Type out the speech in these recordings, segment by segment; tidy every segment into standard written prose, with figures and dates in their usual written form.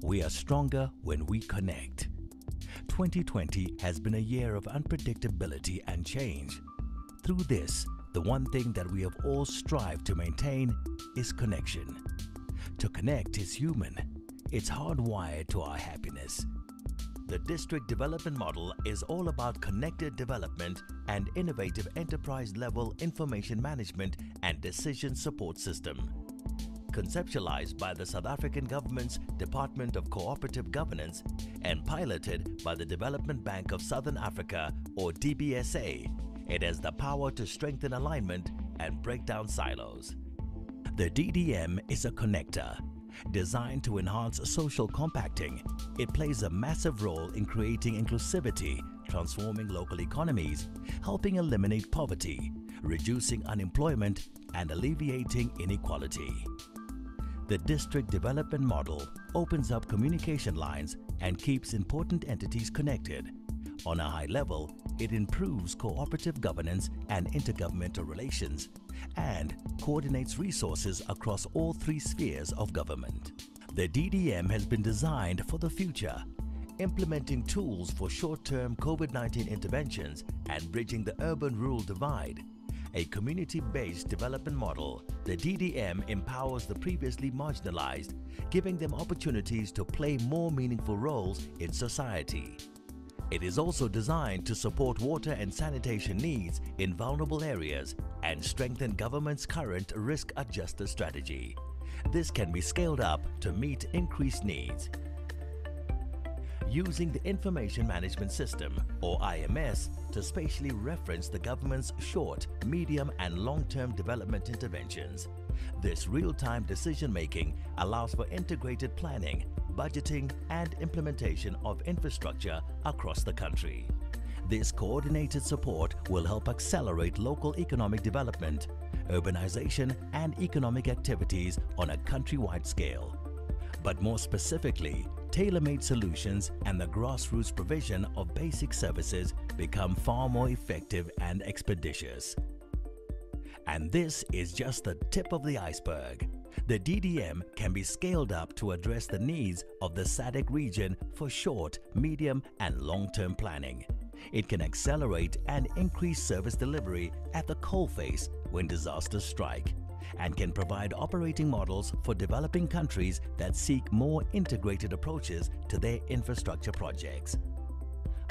We are stronger when we connect. 2020 has been a year of unpredictability and change. Through this, the one thing that we have all strived to maintain is connection. To connect is human. It's hardwired to our happiness. The district development model is all about connected development and innovative enterprise-level information management and decision support system. Conceptualized by the South African government's Department of Cooperative Governance and piloted by the Development Bank of Southern Africa, or DBSA, it has the power to strengthen alignment and break down silos. The DDM is a connector. Designed to enhance social compacting, it plays a massive role in creating inclusivity, transforming local economies, helping eliminate poverty, reducing unemployment, and alleviating inequality. The district development model opens up communication lines and keeps important entities connected. On a high level, it improves cooperative governance and intergovernmental relations and coordinates resources across all three spheres of government. The DDM has been designed for the future, implementing tools for short-term COVID-19 interventions and bridging the urban-rural divide. A community-based development model, the DDM empowers the previously marginalized, giving them opportunities to play more meaningful roles in society. It is also designed to support water and sanitation needs in vulnerable areas and strengthen government's current risk-adjusted strategy. This can be scaled up to meet increased needs. Using the Information Management System, or IMS, to spatially reference the government's short, medium, and long-term development interventions. This real-time decision-making allows for integrated planning, budgeting, and implementation of infrastructure across the country. This coordinated support will help accelerate local economic development, urbanization, and economic activities on a countrywide scale. But more specifically, tailor-made solutions and the grassroots provision of basic services become far more effective and expeditious. And this is just the tip of the iceberg. The DDM can be scaled up to address the needs of the SADC region for short, medium, and long-term planning. It can accelerate and increase service delivery at the coalface when disasters strike, and can provide operating models for developing countries that seek more integrated approaches to their infrastructure projects.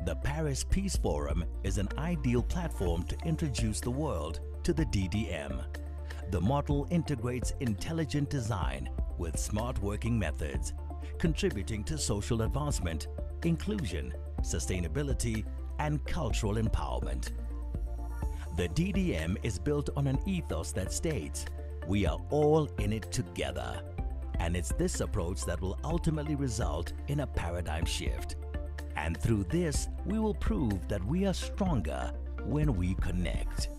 The Paris Peace Forum is an ideal platform to introduce the world to the DDM. The model integrates intelligent design with smart working methods, contributing to social advancement, inclusion, sustainability, and cultural empowerment. The DDM is built on an ethos that states, "We are all in it together." And it's this approach that will ultimately result in a paradigm shift. And through this, we will prove that we are stronger when we connect.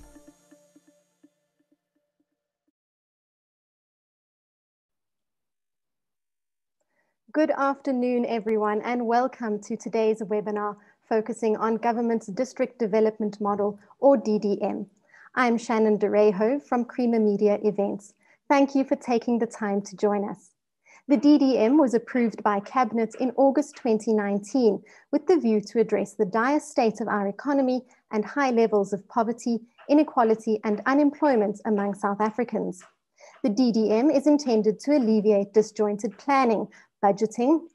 Good afternoon, everyone, and welcome to today's webinar focusing on Government's District Development Model, or DDM. I'm Shannon Derejo from Creamer Media Events. Thank you for taking the time to join us. The DDM was approved by Cabinet in August 2019 with the view to address the dire state of our economy and high levels of poverty, inequality, and unemployment among South Africans. The DDM is intended to alleviate disjointed planning, budgeting.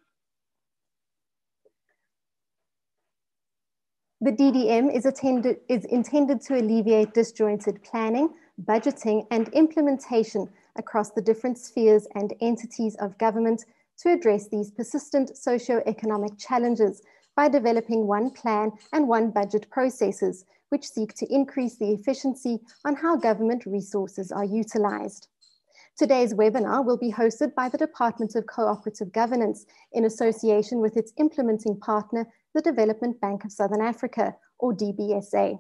The DDM is intended to alleviate disjointed planning, budgeting, and implementation across the different spheres and entities of government to address these persistent socio-economic challenges by developing one plan and one budget processes, which seek to increase the efficiency on how government resources are utilized. Today's webinar will be hosted by the Department of Cooperative Governance in association with its implementing partner, the Development Bank of Southern Africa, or DBSA.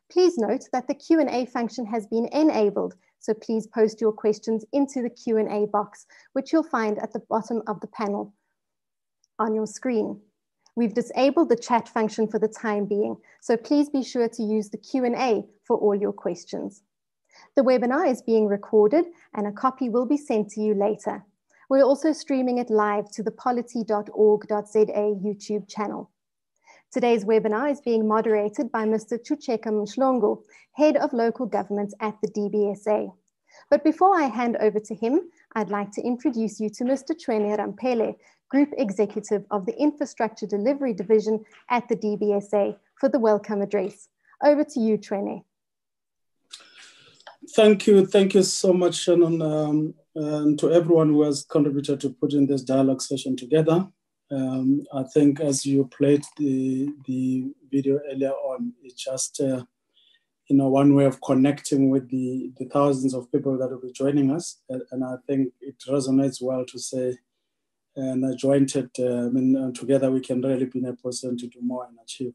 Please note that the Q&A function has been enabled, so please post your questions into the Q&A box, which you'll find at the bottom of the panel on your screen. We've disabled the chat function for the time being, so please be sure to use the Q&A for all your questions. The webinar is being recorded and a copy will be sent to you later. We're also streaming it live to the polity.org.za YouTube channel. Today's webinar is being moderated by Mr. Chucheka Mshlongo, Head of Local Government at the DBSA. But before I hand over to him, I'd like to introduce you to Mr. Chwene Rampele, Group Executive of the Infrastructure Delivery Division at the DBSA, for the welcome address. Over to you, Chwene. Thank you so much, Shannon, and to everyone who has contributed to putting this dialogue session together. I think as you played the video earlier on, it's just one way of connecting with the thousands of people that will be joining us, and I think it resonates well to say, and jointed, together we can really be in a position to do more and achieve.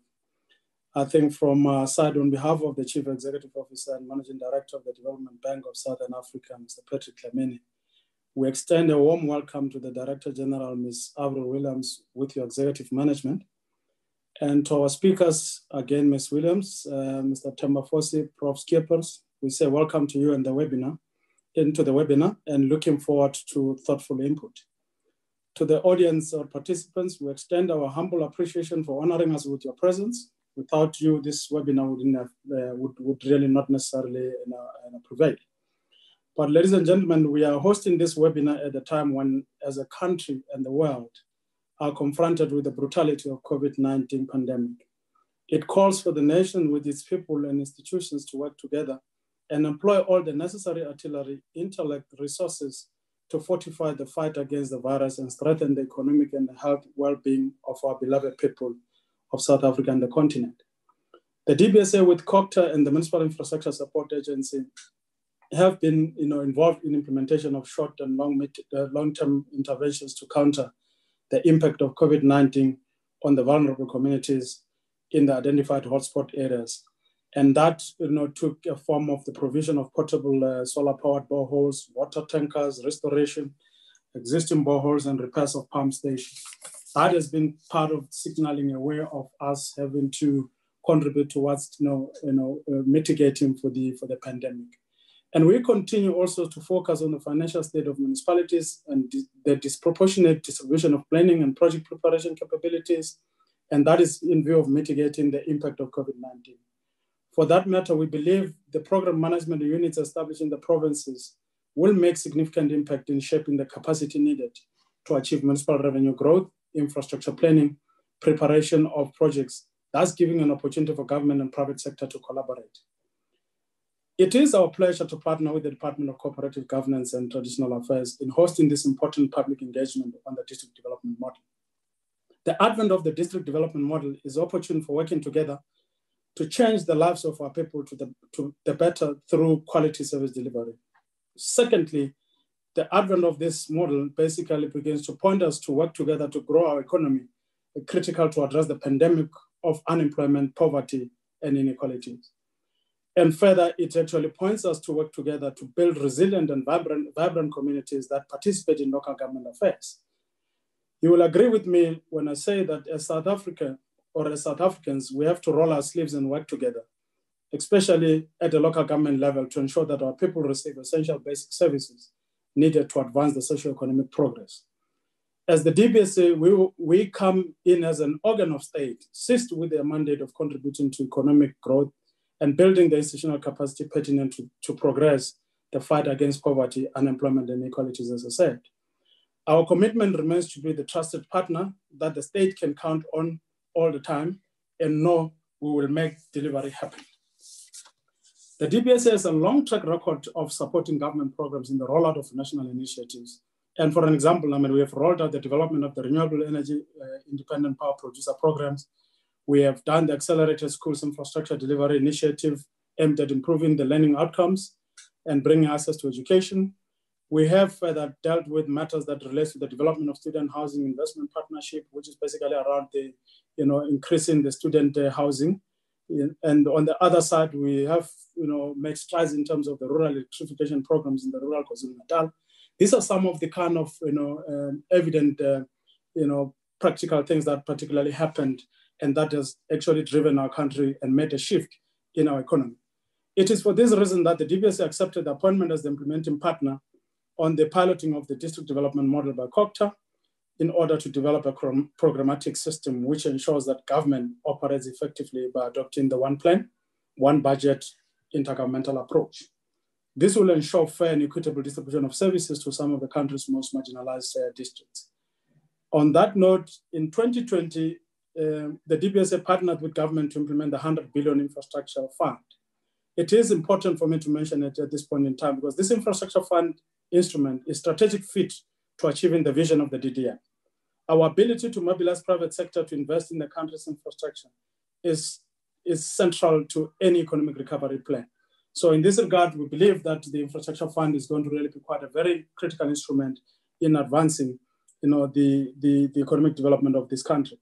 I think from our side, on behalf of the Chief Executive Officer and Managing Director of the Development Bank of Southern Africa, Mr. Patrick Clemeni, we extend a warm welcome to the Director General, Ms. Avril Williams, with your executive management. And to our speakers, again, Ms. Williams, Mr. Themba Fosi, Prof. Skippers, we say welcome to you into the webinar, and looking forward to thoughtful input. To the audience or participants, we extend our humble appreciation for honoring us with your presence. Without you, this webinar would really not necessarily prevail. But ladies and gentlemen, we are hosting this webinar at a time when, as a country and the world, are confronted with the brutality of COVID-19 pandemic. It calls for the nation with its people and institutions to work together and employ all the necessary artillery, intellect, resources to fortify the fight against the virus and strengthen the economic and health well-being of our beloved people of South Africa and the continent. The DBSA with COCTA and the Municipal Infrastructure Support Agency have been involved in implementation of short and long-term interventions to counter the impact of COVID-19 on the vulnerable communities in the identified hotspot areas. And that took a form of the provision of portable solar-powered boreholes, water tankers, restoration, existing boreholes, and repairs of pump stations. That has been part of signaling a way of us having to contribute towards mitigating for the pandemic. And we continue also to focus on the financial state of municipalities and the disproportionate distribution of planning and project preparation capabilities. And that is in view of mitigating the impact of COVID-19. For that matter, we believe the program management units established in the provinces will make significant impact in shaping the capacity needed to achieve municipal revenue growth, infrastructure planning, preparation of projects, thus giving an opportunity for government and private sector to collaborate. It is our pleasure to partner with the Department of Cooperative Governance and Traditional Affairs in hosting this important public engagement on the district development model. The advent of the district development model is opportune for working together to change the lives of our people to the better through quality service delivery. Secondly, the advent of this model basically begins to point us to work together to grow our economy, critical to address the pandemic of unemployment, poverty, and inequalities. And further, it actually points us to work together to build resilient and vibrant communities that participate in local government affairs. You will agree with me when I say that as South Africa, or as South Africans, we have to roll our sleeves and work together, especially at the local government level, to ensure that our people receive essential basic services needed to advance the socio-economic progress. As the DBSA, we come in as an organ of state, assist with their mandate of contributing to economic growth and building the institutional capacity pertinent to progress the fight against poverty, unemployment, and inequalities, as I said. Our commitment remains to be the trusted partner that the state can count on all the time and know we will make delivery happen. The DBSA has a long track record of supporting government programs in the rollout of national initiatives. And for an example, we have rolled out the development of the renewable energy independent power producer programs. We have done the accelerated schools infrastructure delivery initiative aimed at improving the learning outcomes and bringing access to education. We have further dealt with matters that relate to the development of student housing investment partnership, which is basically around the, increasing the student housing. And on the other side, we have, made strides in terms of the rural electrification programs in the rural KwaZulu-Natal. These are some of the kind of, evident, practical things that particularly happened, and that has actually driven our country and made a shift in our economy. It is for this reason that the DBSA accepted the appointment as the implementing partner on the piloting of the district development model by COCTA in order to develop a programmatic system which ensures that government operates effectively by adopting the one plan, one budget, intergovernmental approach. This will ensure fair and equitable distribution of services to some of the country's most marginalized districts. On that note, in 2020, the DBSA partnered with government to implement the 100 billion infrastructure fund. It is important for me to mention it at this point in time because this infrastructure fund instrument is strategic fit to achieving the vision of the DDM. Our ability to mobilize private sector to invest in the country's infrastructure is central to any economic recovery plan. So in this regard, we believe that the infrastructure fund is going to really be quite a very critical instrument in advancing the economic development of this country.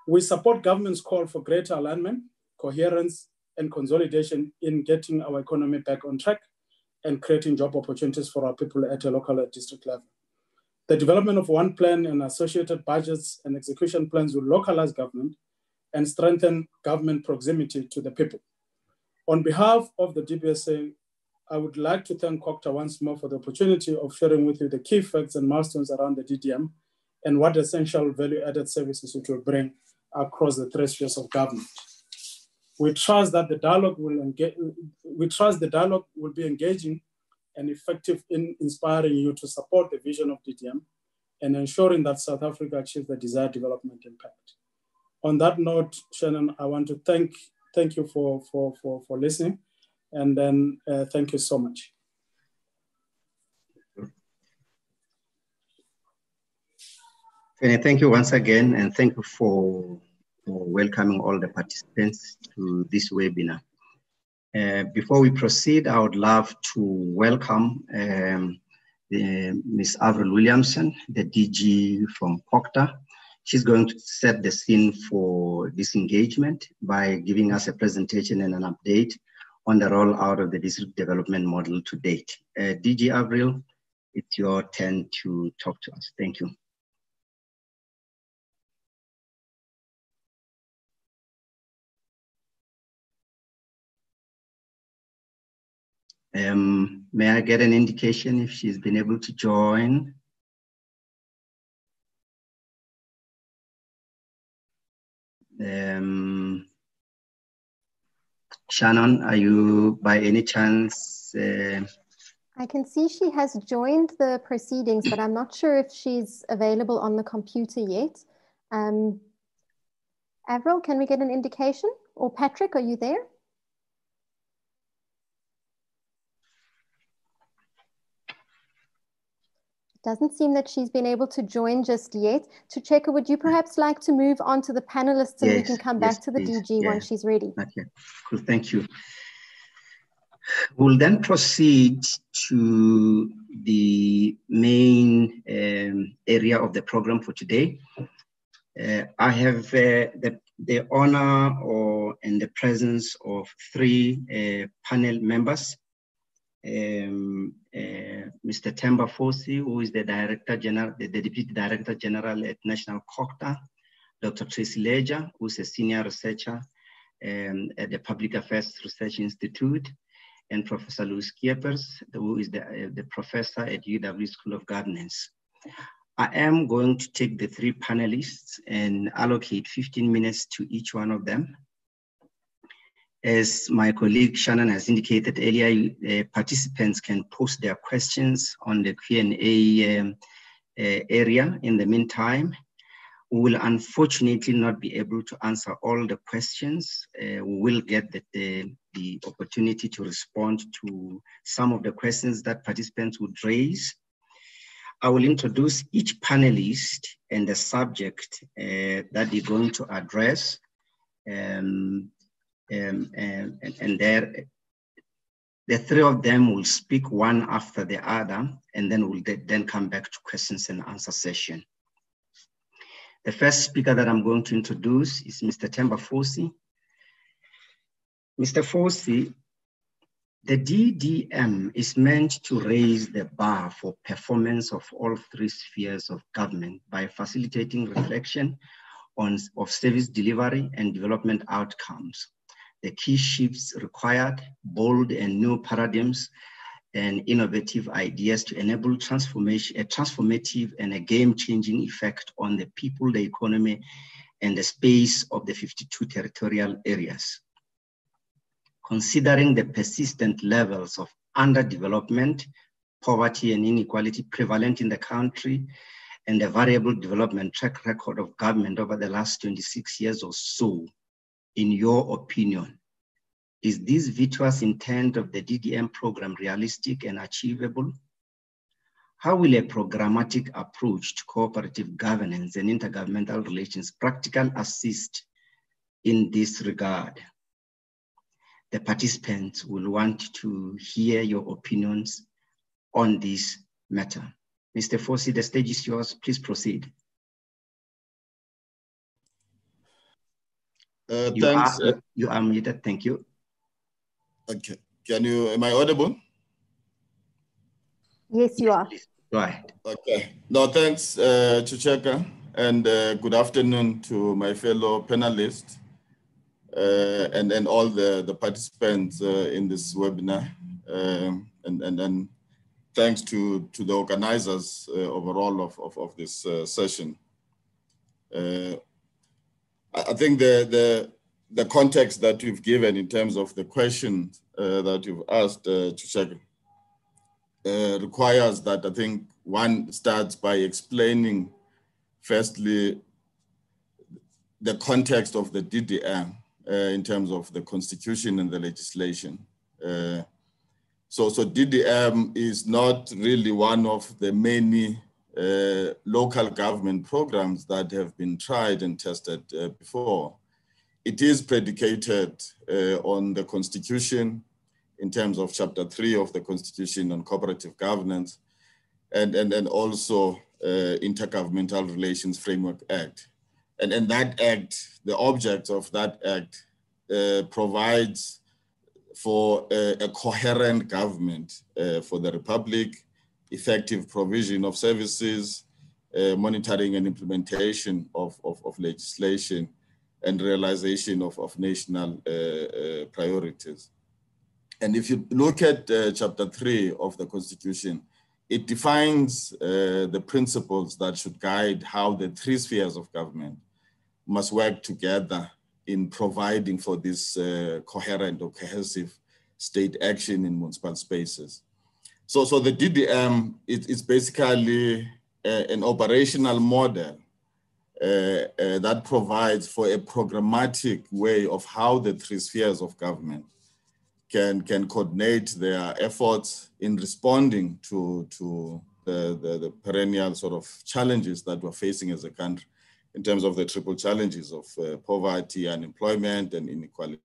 We support government's call for greater alignment, coherence, and consolidation in getting our economy back on track and creating job opportunities for our people at a local and district level. The development of one plan and associated budgets and execution plans will localize government and strengthen government proximity to the people. On behalf of the DBSA, I would like to thank COCTA once more for the opportunity of sharing with you the key facts and milestones around the DDM and what essential value-added services it will bring across the three spheres of government. We trust that the dialogue will be engaging and effective in inspiring you to support the vision of DDM and ensuring that South Africa achieves the desired development impact. On that note, Shannon, I want to thank you for listening, and then thank you so much. Thank you once again, and thank you for welcoming all the participants to this webinar. Before we proceed, I would love to welcome Ms. Avril Williamson, the DG from COCTA. She's going to set the scene for this engagement by giving us a presentation and an update on the rollout of the district development model to date. DG Avril, it's your turn to talk to us. Thank you. May I get an indication if she's been able to join? Shannon, are you by any chance? I can see she has joined the proceedings, but I'm not sure if she's available on the computer yet. Avril, can we get an indication? Or Patrick, are you there? Doesn't seem that she's been able to join just yet. Tucheka, would you perhaps like to move on to the panelists and we can come back to the DG once she's ready? Okay, cool, thank you. We'll then proceed to the main area of the program for today. I have the honor and the presence of three panel members. Mr. Themba Fosi, who is the Director General, the Deputy Director General at National COCTA, Dr. Tracy Ledger, who is a Senior Researcher at the Public Affairs Research Institute, and Professor Louis Kiepers, who is the Professor at UW School of Governance. I am going to take the three panelists and allocate 15 minutes to each one of them. As my colleague Shannon has indicated earlier, participants can post their questions on the Q&A area. In the meantime, we will unfortunately not be able to answer all the questions. We will get the opportunity to respond to some of the questions that participants would raise. I will introduce each panelist and the subject that they're going to address. And the three of them will speak one after the other, and then we'll then come back to questions and answer session. The first speaker that I'm going to introduce is Mr. Themba Fosi. Mr. Fosi, the DDM is meant to raise the bar for performance of all three spheres of government by facilitating reflection of service delivery and development outcomes. The key shifts required, bold and new paradigms and innovative ideas to enable transformation, a transformative and a game-changing effect on the people, the economy, and the space of the 52 territorial areas. Considering the persistent levels of underdevelopment, poverty, and inequality prevalent in the country, and the variable development track record of government over the last 26 years or so, in your opinion, is this virtuous intent of the DDM program realistic and achievable? How will a programmatic approach to cooperative governance and intergovernmental relations practically assist in this regard? The participants will want to hear your opinions on this matter. Mr. Fosi, the stage is yours. Please proceed. Thanks. You are muted. Thank you. Okay. Am I audible? Yes, you are. Please, go ahead. Okay. No, thanks, Chucheka, and good afternoon to my fellow panelists and all the participants in this webinar. And thanks to the organizers overall of this session. I think the context that you've given in terms of the questions that you've asked, Chucheka, requires that I think one starts by explaining, firstly, the context of the DDM in terms of the constitution and the legislation. So DDM is not really one of the many local government programs that have been tried and tested before. It is predicated on the Constitution in terms of Chapter 3 of the Constitution on Cooperative Governance, and also Intergovernmental Relations Framework Act. And that act, the object of that act provides for a coherent government for the Republic, effective provision of services, monitoring and implementation of legislation, and realization of national priorities. And if you look at Chapter 3 of the Constitution, it defines the principles that should guide how the three spheres of government must work together in providing for this coherent or cohesive state action in municipal spaces. So the DDM is basically an operational model that provides for a programmatic way of how the three spheres of government can coordinate their efforts in responding to the perennial sort of challenges that we're facing as a country in terms of the triple challenges of poverty, unemployment, and inequality.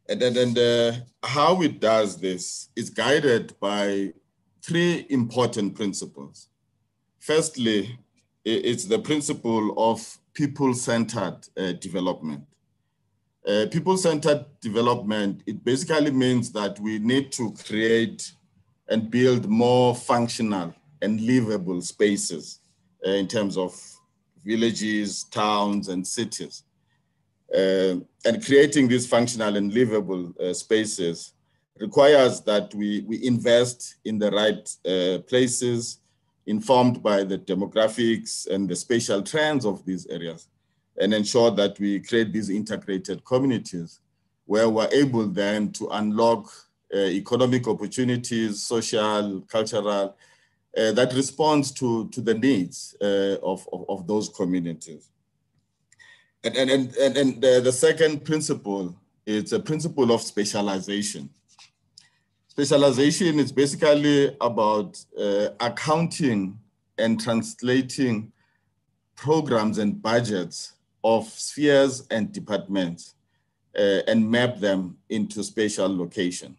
And how it does this is guided by three important principles. Firstly, it's the principle of people-centered development. People-centered development, it basically means that we need to create and build more functional and livable spaces in terms of villages, towns, and cities. And creating these functional and livable spaces requires that we invest in the right places, informed by the demographics and the spatial trends of these areas, and ensure that we create these integrated communities where we're able then to unlock economic opportunities, social, cultural, that responds to the needs of those communities. And the second principle is a principle of specialization. Specialization is basically about accounting and translating programs and budgets of spheres and departments and map them into spatial locations.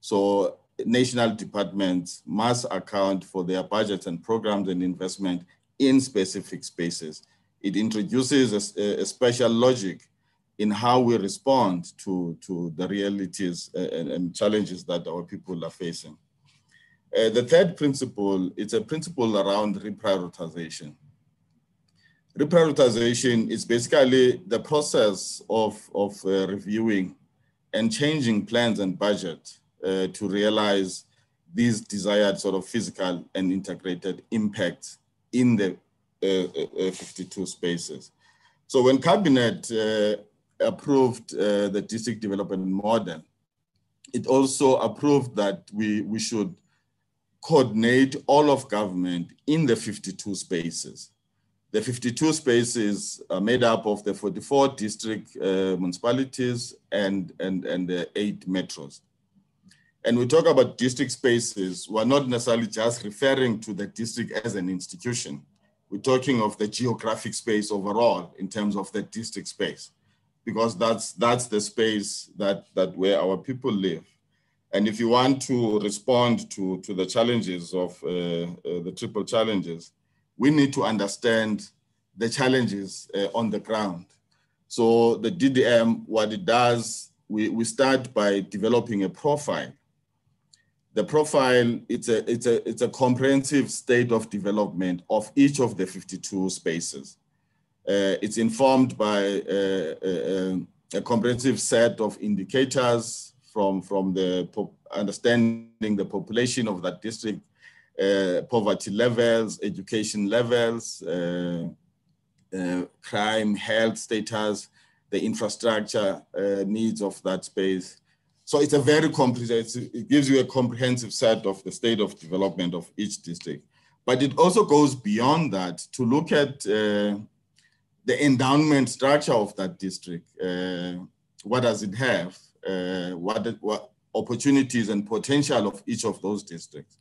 So national departments must account for their budgets and programs and investment in specific spaces. It introduces a special logic in how we respond to the realities and challenges that our people are facing. The third principle is a principle around reprioritization. Reprioritization is basically the process of reviewing and changing plans and budget to realize these desired sort of physical and integrated impacts in the 52 spaces. So when Cabinet approved the district development model, it also approved that we should coordinate all of government in the 52 spaces. The 52 spaces are made up of the 44 district municipalities and the 8 metros. And we talk about district spaces, we're not necessarily just referring to the district as an institution. We're talking of the geographic space overall in terms of the district space, because that's the space that where our people live. And if you want to respond to the challenges of the triple challenges, we need to understand the challenges on the ground. So the DDM, what it does, we start by developing a profile. The profile, it's a comprehensive state of development of each of the 52 spaces. It's informed by a comprehensive set of indicators from the understanding the population of that district, poverty levels, education levels, crime, health status, the infrastructure needs of that space. So it's a very comprehensive, it gives you a comprehensive set of the state of development of each district. But it also goes beyond that to look at the endowment structure of that district. What does it have? What opportunities and potential of each of those districts,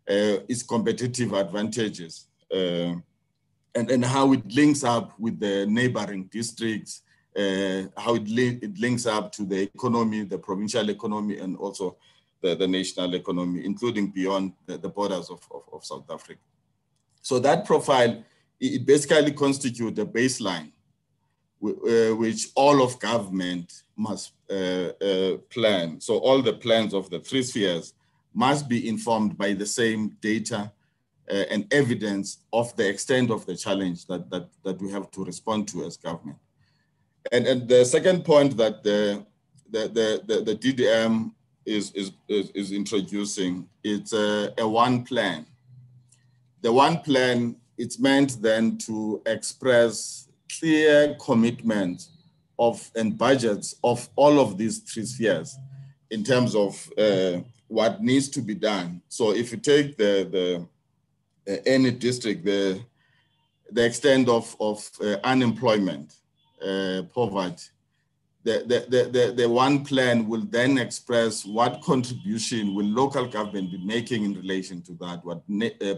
its competitive advantages, and how it links up with the neighboring districts, how it links up to the economy, the provincial economy, and also the national economy, including beyond the borders of South Africa. So that profile, it basically constitutes a baseline which all of government must plan. So all the plans of the 3 spheres must be informed by the same data and evidence of the extent of the challenge that we have to respond to as government. And the second point that the DDM is introducing, it's a one plan. The one plan, it's meant then to express clear commitment and budgets of all of these 3 spheres in terms of what needs to be done. So if you take any district, the extent of unemployment, poverty, the one plan will then express what contribution will local government be making in relation to that, what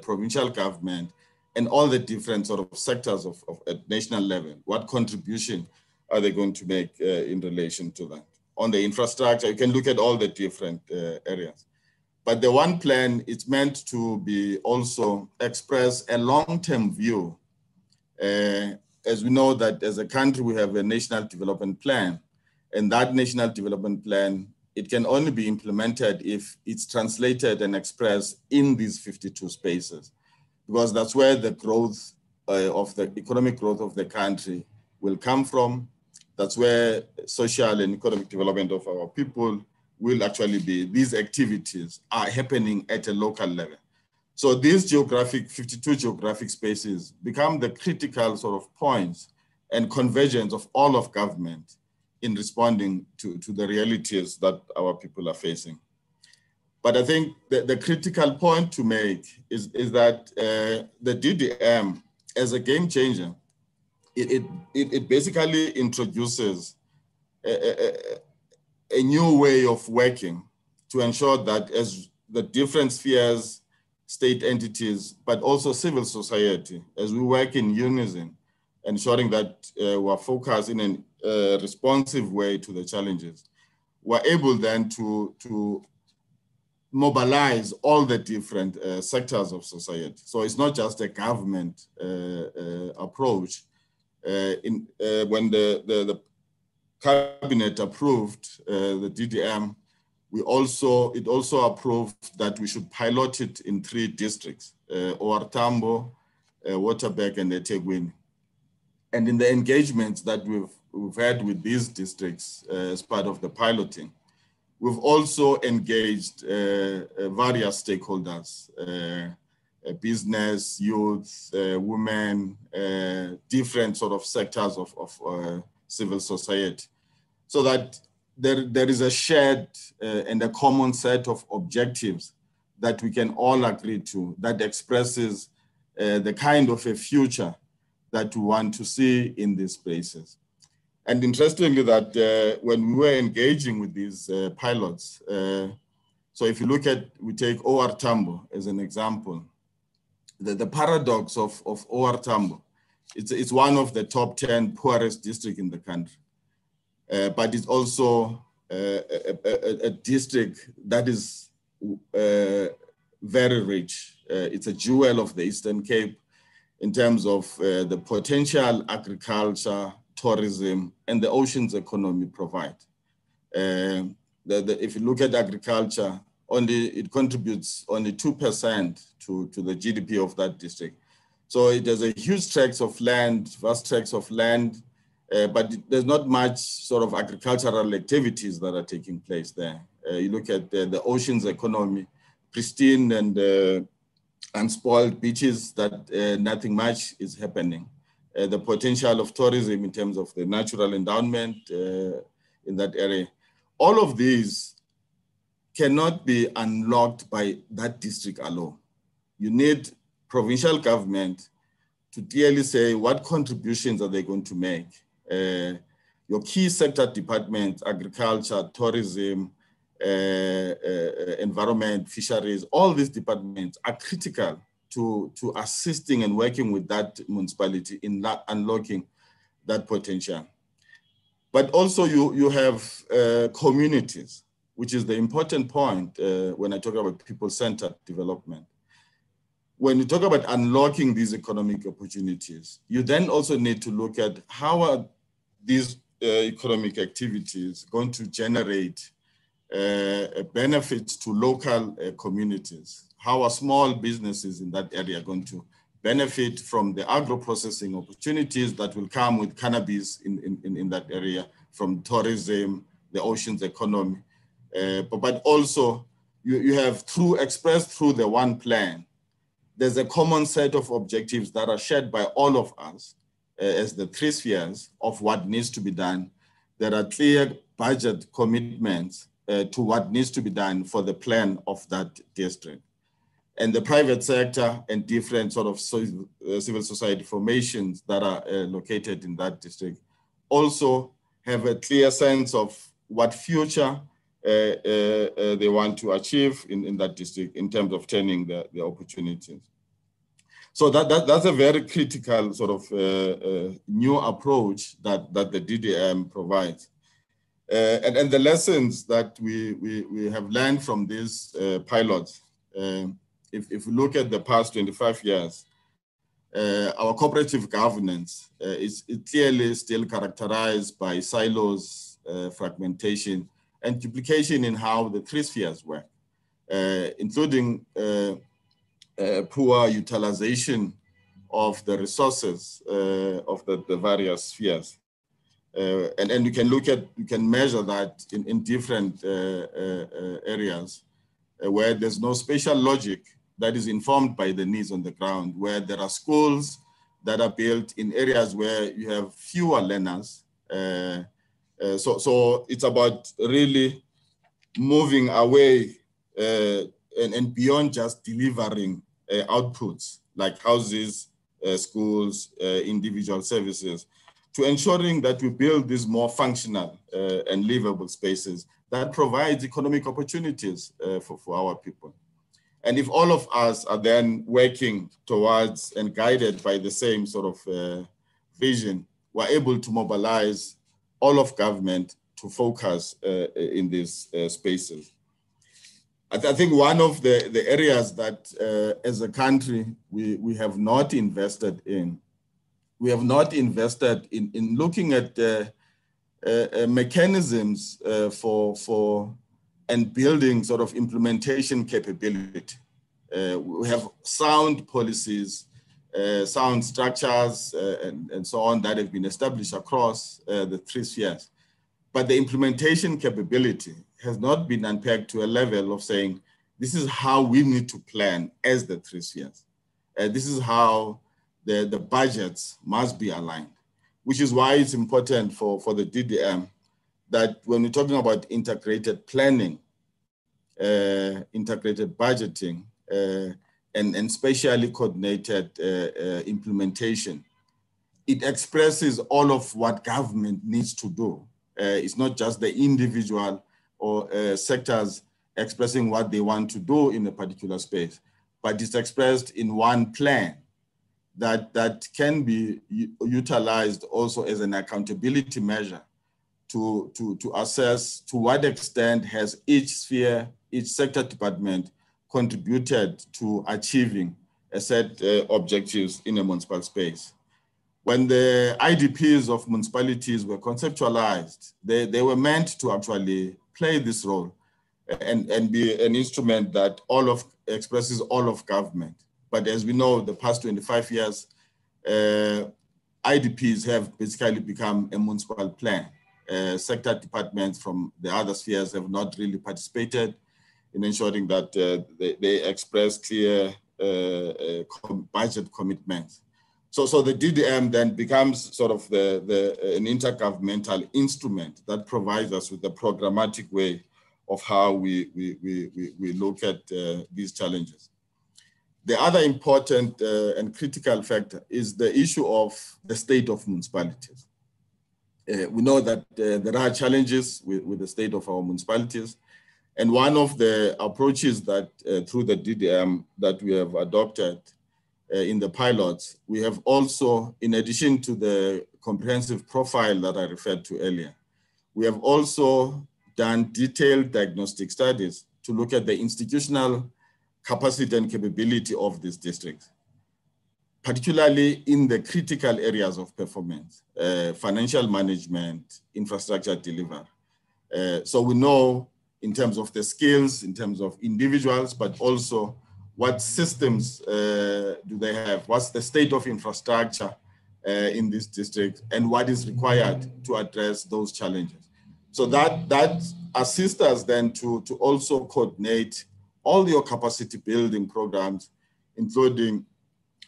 provincial government and all the different sort of sectors of at national level, what contribution are they going to make in relation to that? On the infrastructure, you can look at all the different areas. But the one plan, it's meant to be also express a long-term view. As we know that as a country, we have a national development plan, and that national development plan, it can only be implemented if it's translated and expressed in these 52 spaces, because that's where the growth of the economic growth of the country will come from. That's where social and economic development of our people will actually be. These activities are happening at a local level. So these 52 geographic spaces become the critical sort of points and convergence of all of government in responding to the realities that our people are facing. But I think the critical point to make is that the DDM, as a game changer, it basically introduces a new way of working to ensure that as the different spheres, state entities, but also civil society, as we work in unison, ensuring that we're focused in a responsive way to the challenges, we're able then to mobilize all the different sectors of society. So it's not just a government approach. When the cabinet approved the DDM, it also approved that we should pilot it in 3 districts, OR Tambo, Waterberg, and eThekwini. And in the engagements that we've had with these districts as part of the piloting, We've also engaged various stakeholders, business, youth, women, different sort of sectors of civil society, so that there is a shared and a common set of objectives that we can all agree to, that expresses the kind of a future that we want to see in these spaces. And interestingly, that when we were engaging with these pilots, so if you look at, we take OR Tambo as an example, the paradox of OR Tambo, it's one of the top 10 poorest districts in the country, but it's also a district that is very rich. It's a jewel of the Eastern Cape in terms of the potential agriculture, tourism, and the oceans economy provide. If you look at agriculture, it contributes only 2% to the GDP of that district. So it has a huge tracts of land, vast tracts of land, but there's not much sort of agricultural activities that are taking place there. You look at the oceans economy, pristine and unspoiled beaches, that nothing much is happening. The potential of tourism in terms of the natural endowment in that area. All of these cannot be unlocked by that district alone. You need provincial government to clearly say what contributions are they going to make. Your key sector departments, agriculture, tourism, environment, fisheries, all these departments are critical to assisting and working with that municipality in unlocking that potential. But also you have communities, which is the important point when I talk about people-centered development. When you talk about unlocking these economic opportunities, you then also need to look at how are these economic activities going to generate benefits to local communities. How are small businesses in that area going to benefit from the agro-processing opportunities that will come with cannabis in that area, from tourism, the oceans economy. But also you have expressed through the one plan, there's a common set of objectives that are shared by all of us as the three spheres of what needs to be done. There are clear budget commitments to what needs to be done for the plan of that district. And the private sector and different sort of civil society formations that are located in that district also have a clear sense of what future they want to achieve in that district in terms of turning the opportunities. So that's a very critical sort of new approach that the DDM provides. And the lessons that we have learned from these pilots, if we look at the past 25 years, our cooperative governance is clearly still characterized by silos, fragmentation, and duplication in how the three spheres work, including poor utilization of the resources of the various spheres. And you can measure that in different areas where there's no spatial logic that is informed by the needs on the ground, where there are schools that are built in areas where you have fewer learners. So it's about really moving away and beyond just delivering outputs like houses, schools, individual services, to ensuring that we build these more functional and livable spaces that provides economic opportunities for our people. And if all of us are then working towards and guided by the same sort of vision, we're able to mobilize all of government to focus in these spaces. I think one of the areas that as a country we have not invested in, we have not invested in looking at mechanisms for and building sort of implementation capability. We have sound policies, sound structures, and so on that have been established across the three spheres. But the implementation capability has not been unpacked to a level of saying, this is how we need to plan as the 3 spheres. This is how the budgets must be aligned, which is why it's important for the DDM that when we're talking about integrated planning, integrated budgeting, and spatially coordinated implementation, it expresses all of what government needs to do. It's not just the individual or sectors expressing what they want to do in a particular space, but it's expressed in one plan that can be utilized also as an accountability measure to assess to what extent has each sphere, each sector department contributed to achieving a set objectives in a municipal space. When the IDPs of municipalities were conceptualized, they were meant to actually play this role and be an instrument that expresses all of government. But as we know, the past 25 years, IDPs have basically become a municipal plan. Sector departments from the other spheres have not really participated in ensuring that they express clear budget commitments. So the DDM then becomes sort of an intergovernmental instrument that provides us with a programmatic way of how we look at these challenges. The other important and critical factor is the issue of the state of municipalities. We know that there are challenges with the state of our municipalities. And one of the approaches that through the DDM that we have adopted in the pilots, we have also, in addition to the comprehensive profile that I referred to earlier, we have also done detailed diagnostic studies to look at the institutional capacity and capability of these districts, particularly in the critical areas of performance, financial management, infrastructure delivery. So we know in terms of the skills, in terms of individuals, but also what systems do they have? What's the state of infrastructure in this district, and what is required to address those challenges? So that assists us then to also coordinate all your capacity building programs, including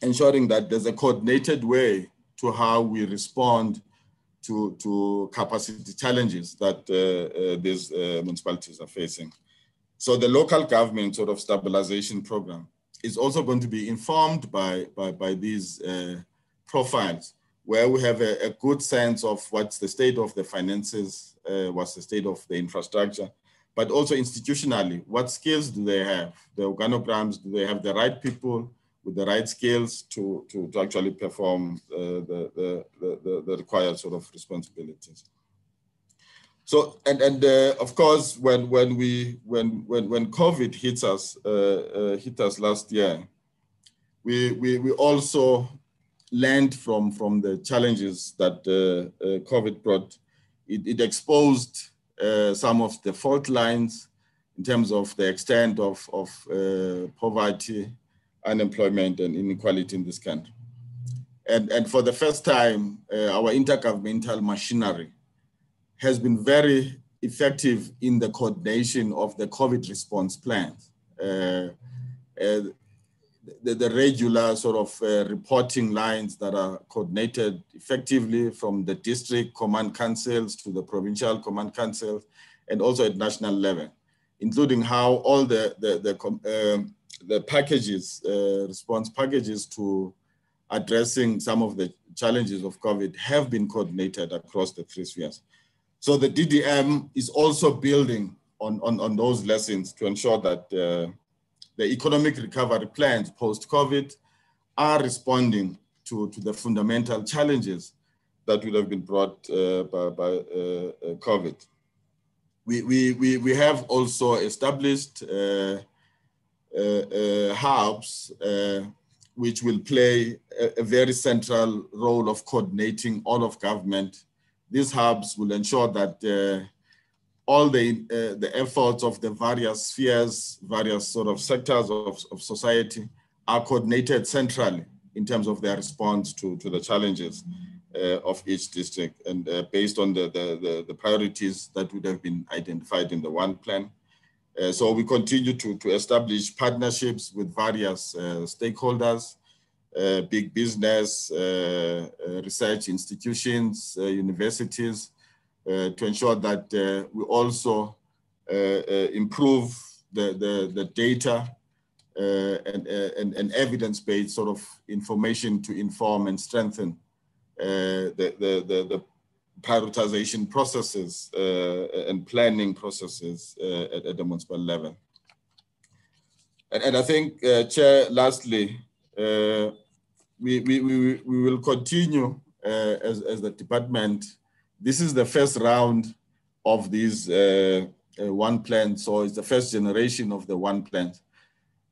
ensuring that there's a coordinated way to how we respond to capacity challenges that these municipalities are facing. So the local government sort of stabilization program is also going to be informed by these profiles, where we have a good sense of what's the state of the finances, what's the state of the infrastructure, but also institutionally, what skills do they have? The organograms, do they have the right people with the right skills to actually perform the required sort of responsibilities? So, and of course, when COVID hit us last year, we also learned from the challenges that COVID brought. It exposed some of the fault lines in terms of the extent of poverty, unemployment, and inequality in this country. And for the first time, our intergovernmental machinery has been very effective in the coordination of the COVID response plans. The regular sort of reporting lines that are coordinated effectively from the district command councils to the provincial command councils, and also at national level, including how all the packages, response packages to addressing some of the challenges of COVID have been coordinated across the 3 spheres. So the DDM is also building on those lessons to ensure that the economic recovery plans post-COVID are responding to the fundamental challenges that would have been brought by COVID. We have also established hubs which will play a very central role of coordinating all of government. These hubs will ensure that all the efforts of the various spheres, various sort of sectors of society are coordinated centrally in terms of their response to the challenges of each district, and based on the priorities that would have been identified in the one plan. So we continue to establish partnerships with various stakeholders, big business, research institutions, universities, to ensure that we also improve the data and evidence-based sort of information to inform and strengthen the prioritization processes and planning processes at the municipal level. And I think, Chair, lastly, we will continue as the department. This is the first round of these one plan, so it's the first generation of the one plan.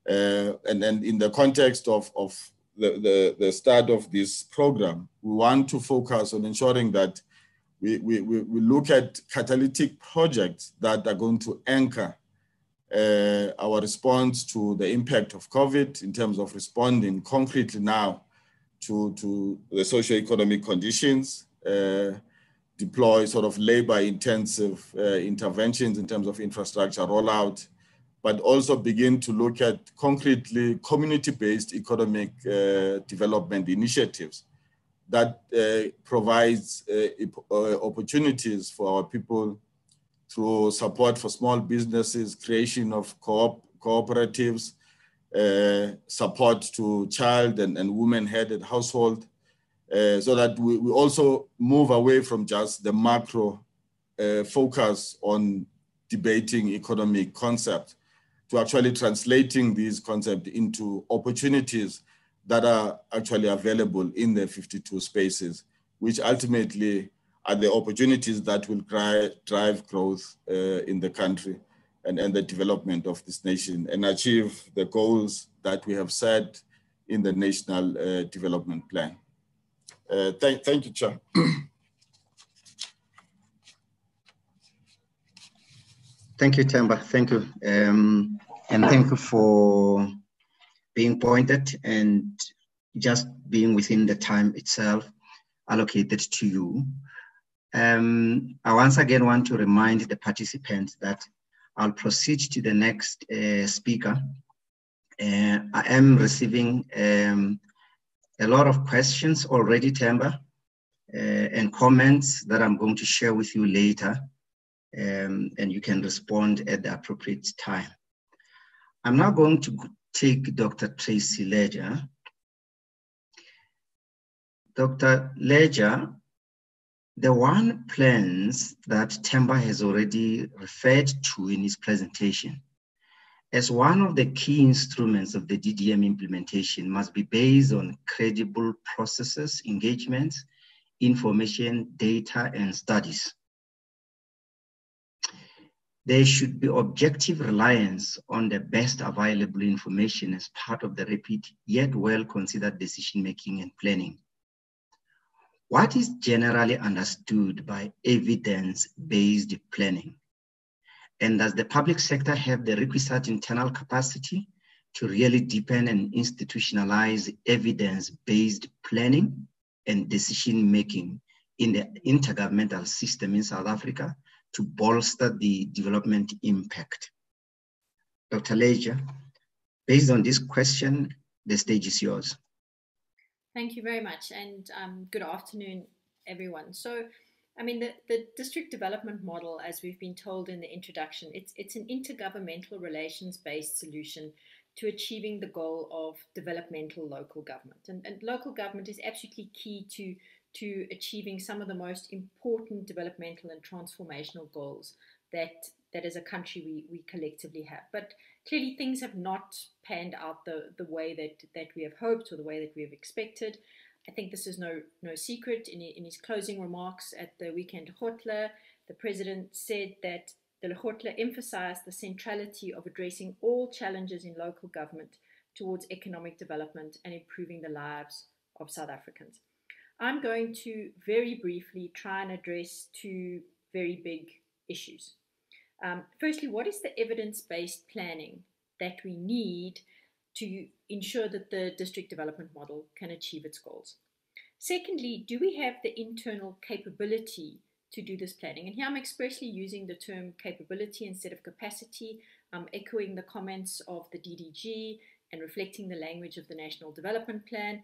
And then in the context of the start of this program, we want to focus on ensuring that we look at catalytic projects that are going to anchor our response to the impact of COVID in terms of responding concretely now to the socioeconomic conditions, deploy sort of labor-intensive interventions in terms of infrastructure rollout, but also begin to look at concretely community-based economic development initiatives that provides opportunities for our people through support for small businesses, creation of cooperatives, support to child and women-headed household, so that we also move away from just the macro focus on debating economic concepts to actually translating these concepts into opportunities that are actually available in the 52 spaces, which ultimately are the opportunities that will drive growth in the country and the development of this nation and achieve the goals that we have set in the National Development Plan. Thank you, Chair. Thank you, Themba. Thank you. And thank you for being pointed and just being within the time itself allocated to you. I once again want to remind the participants that I'll proceed to the next speaker. I am receiving a lot of questions already, Themba, and comments that I'm going to share with you later, and you can respond at the appropriate time. I'm now going to take Dr. Tracy Ledger. Dr. Ledger, the one plans that Themba has already referred to in his presentation as one of the key instruments of the DDM implementation must be based on credible processes, engagements, information, data, and studies. There should be objective reliance on the best available information as part of the rapid yet well-considered decision-making and planning. What is generally understood by evidence-based planning? And does the public sector have the requisite internal capacity to really deepen and institutionalize evidence-based planning and decision-making in the intergovernmental system in South Africa to bolster the development impact? Dr. Ledger, based on this question, the stage is yours. Thank you very much, and good afternoon, everyone. So, I mean, the district development model, as we've been told in the introduction, it's an intergovernmental relations-based solution to achieving the goal of developmental local government. And local government is absolutely key to achieving some of the most important developmental and transformational goals that as a country we collectively have. But clearly things have not panned out the way that we have hoped or the way that we have expected. I think this is no secret. In his closing remarks at the weekend Lekgotla, the President said that the Lekgotla emphasized the centrality of addressing all challenges in local government towards economic development and improving the lives of South Africans. I'm going to very briefly try and address two very big issues. Firstly, what is the evidence-based planning that we need to ensure that the district development model can achieve its goals? Secondly, do we have the internal capability to do this planning? And here I'm expressly using the term capability instead of capacity. I'm echoing the comments of the DDG and reflecting the language of the National Development Plan.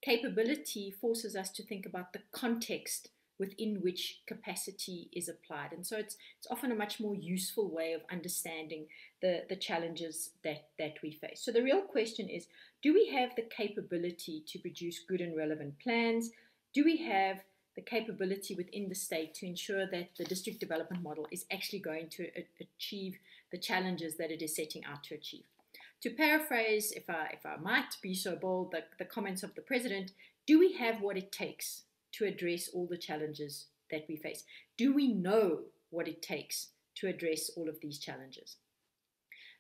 Capability forces us to think about the context within which capacity is applied. And so it's often a much more useful way of understanding the challenges that we face. So the real question is, do we have the capability to produce good and relevant plans? Do we have the capability within the state to ensure that the district development model is actually going to achieve the challenges that it is setting out to achieve? To paraphrase, if I might be so bold, the comments of the President, do we have what it takes to address all the challenges that we face? Do we know what it takes to address all of these challenges?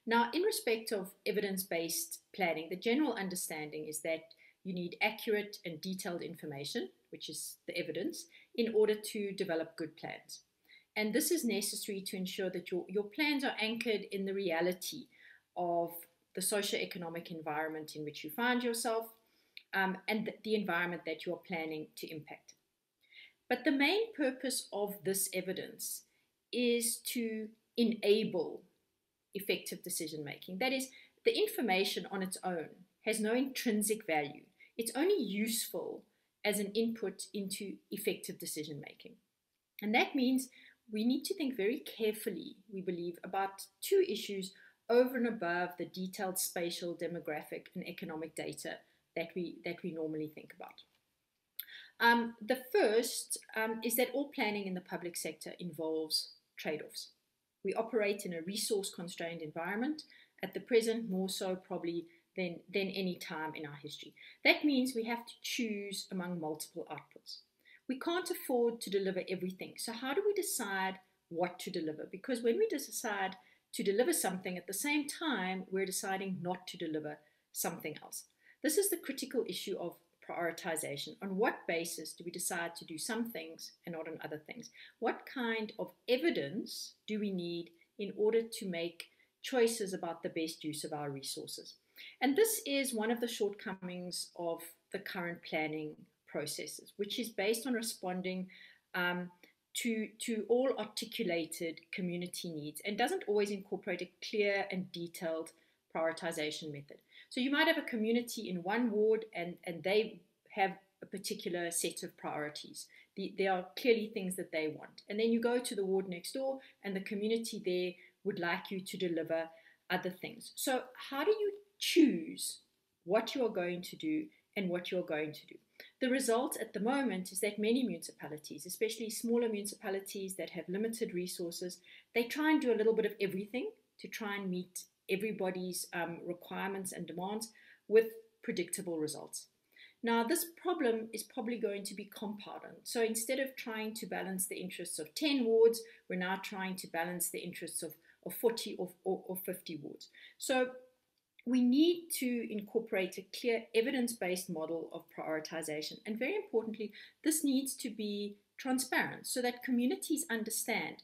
Now, in respect of evidence-based planning, the general understanding is that you need accurate and detailed information, which is the evidence, in order to develop good plans. And this is necessary to ensure that your plans are anchored in the reality of the socioeconomic environment in which you find yourself, and the environment that you are planning to impact. But the main purpose of this evidence is to enable effective decision making. That is, the information on its own has no intrinsic value. It's only useful as an input into effective decision making. And that means we need to think very carefully, we believe, about two issues over and above the detailed spatial, demographic, and economic data that we normally think about. The first is that all planning in the public sector involves trade-offs. We operate in a resource-constrained environment, at the present more so probably than any time in our history. That means we have to choose among multiple outputs. We can't afford to deliver everything. So how do we decide what to deliver? Because when we decide to deliver something, at the same time, we're deciding not to deliver something else. This is the critical issue of prioritization. On what basis do we decide to do some things and not on other things? What kind of evidence do we need in order to make choices about the best use of our resources? And this is one of the shortcomings of the current planning processes, which is based on responding to all articulated community needs and doesn't always incorporate a clear and detailed prioritization method. So you might have a community in one ward and they have a particular set of priorities. There are clearly things that they want. And then you go to the ward next door and the community there would like you to deliver other things. So how do you choose what you are going to do and what you're going to do? The result at the moment is that many municipalities, especially smaller municipalities that have limited resources, they try and do a little bit of everything to try and meet everybody's requirements and demands with predictable results. Now, this problem is probably going to be compounded. So instead of trying to balance the interests of 10 wards, we're now trying to balance the interests of 40 or 50 wards. So we need to incorporate a clear evidence-based model of prioritization. And very importantly, this needs to be transparent so that communities understand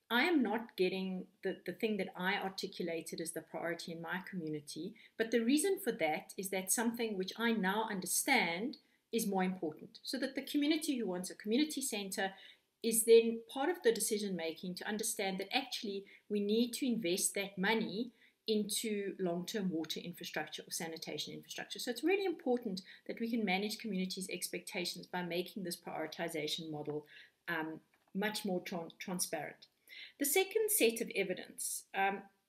I am not getting the thing that I articulated as the priority in my community, but the reason for that is that something which I now understand is more important. So that the community who wants a community center is then part of the decision making to understand that actually we need to invest that money into long-term water infrastructure or sanitation infrastructure. So it's really important that we can manage communities' expectations by making this prioritization model much more transparent. The second set of evidence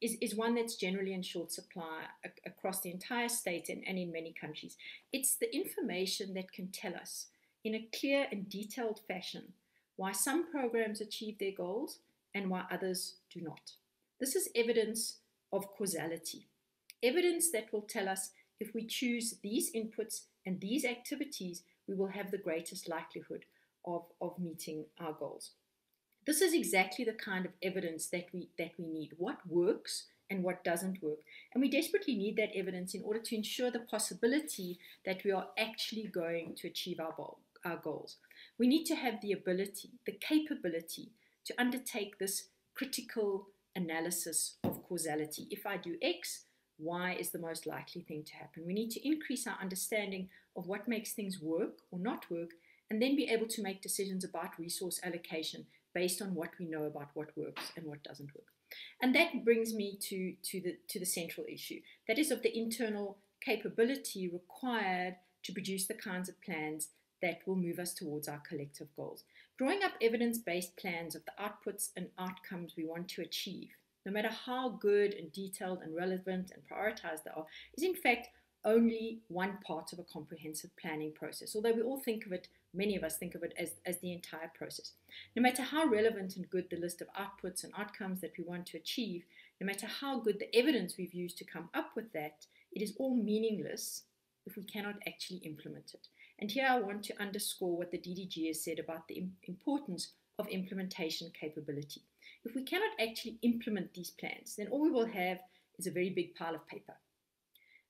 is one that's generally in short supply across the entire state and in many countries. It's the information that can tell us in a clear and detailed fashion why some programs achieve their goals and why others do not. This is evidence of causality, evidence that will tell us if we choose these inputs and these activities, we will have the greatest likelihood of meeting our goals. This is exactly the kind of evidence that we need, what works and what doesn't work. And we desperately need that evidence in order to ensure the possibility that we are actually going to achieve our goals. We need to have the ability, the capability to undertake this critical analysis of causality. If I do X, Y is the most likely thing to happen. We need to increase our understanding of what makes things work or not work and then be able to make decisions about resource allocation based on what we know about what works and what doesn't work. And that brings me to the central issue, that is of the internal capability required to produce the kinds of plans that will move us towards our collective goals. Drawing up evidence-based plans of the outputs and outcomes we want to achieve, no matter how good and detailed and relevant and prioritized they are, is in fact only one part of a comprehensive planning process, although we all think of it, many of us think of it as the entire process. No matter how relevant and good the list of outputs and outcomes that we want to achieve, no matter how good the evidence we've used to come up with that, it is all meaningless if we cannot actually implement it. And here I want to underscore what the DDG has said about the importance of implementation capability. If we cannot actually implement these plans, then all we will have is a very big pile of paper.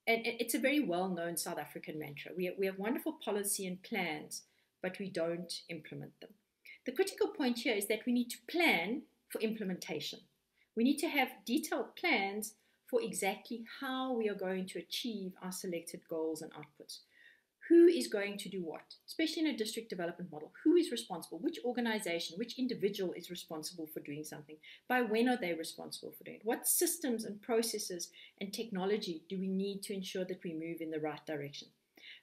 And it's a very well-known South African mantra. We have wonderful policy and plans, but we don't implement them. The critical point here is that we need to plan for implementation. We need to have detailed plans for exactly how we are going to achieve our selected goals and outputs. Who is going to do what, especially in a district development model? Who is responsible? Which organization, which individual is responsible for doing something? By when are they responsible for doing it? What systems and processes and technology do we need to ensure that we move in the right direction?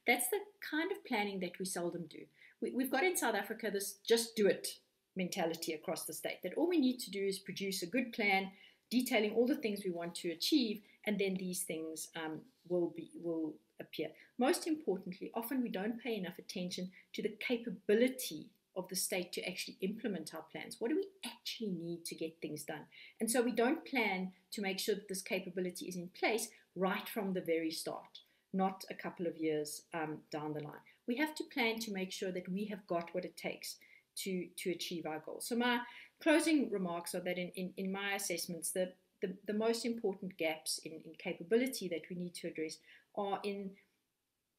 That's the kind of planning that we seldom do. We've got in South Africa this just do it mentality across the state, that all we need to do is produce a good plan detailing all the things we want to achieve, and then these things will appear. Most importantly, often we don't pay enough attention to the capability of the state to actually implement our plans. What do we actually need to get things done? And so we don't plan to make sure that this capability is in place right from the very start, not a couple of years down the line. We have to plan to make sure that we have got what it takes to achieve our goals. So my closing remarks are that in my assessments, the most important gaps in capability that we need to address are in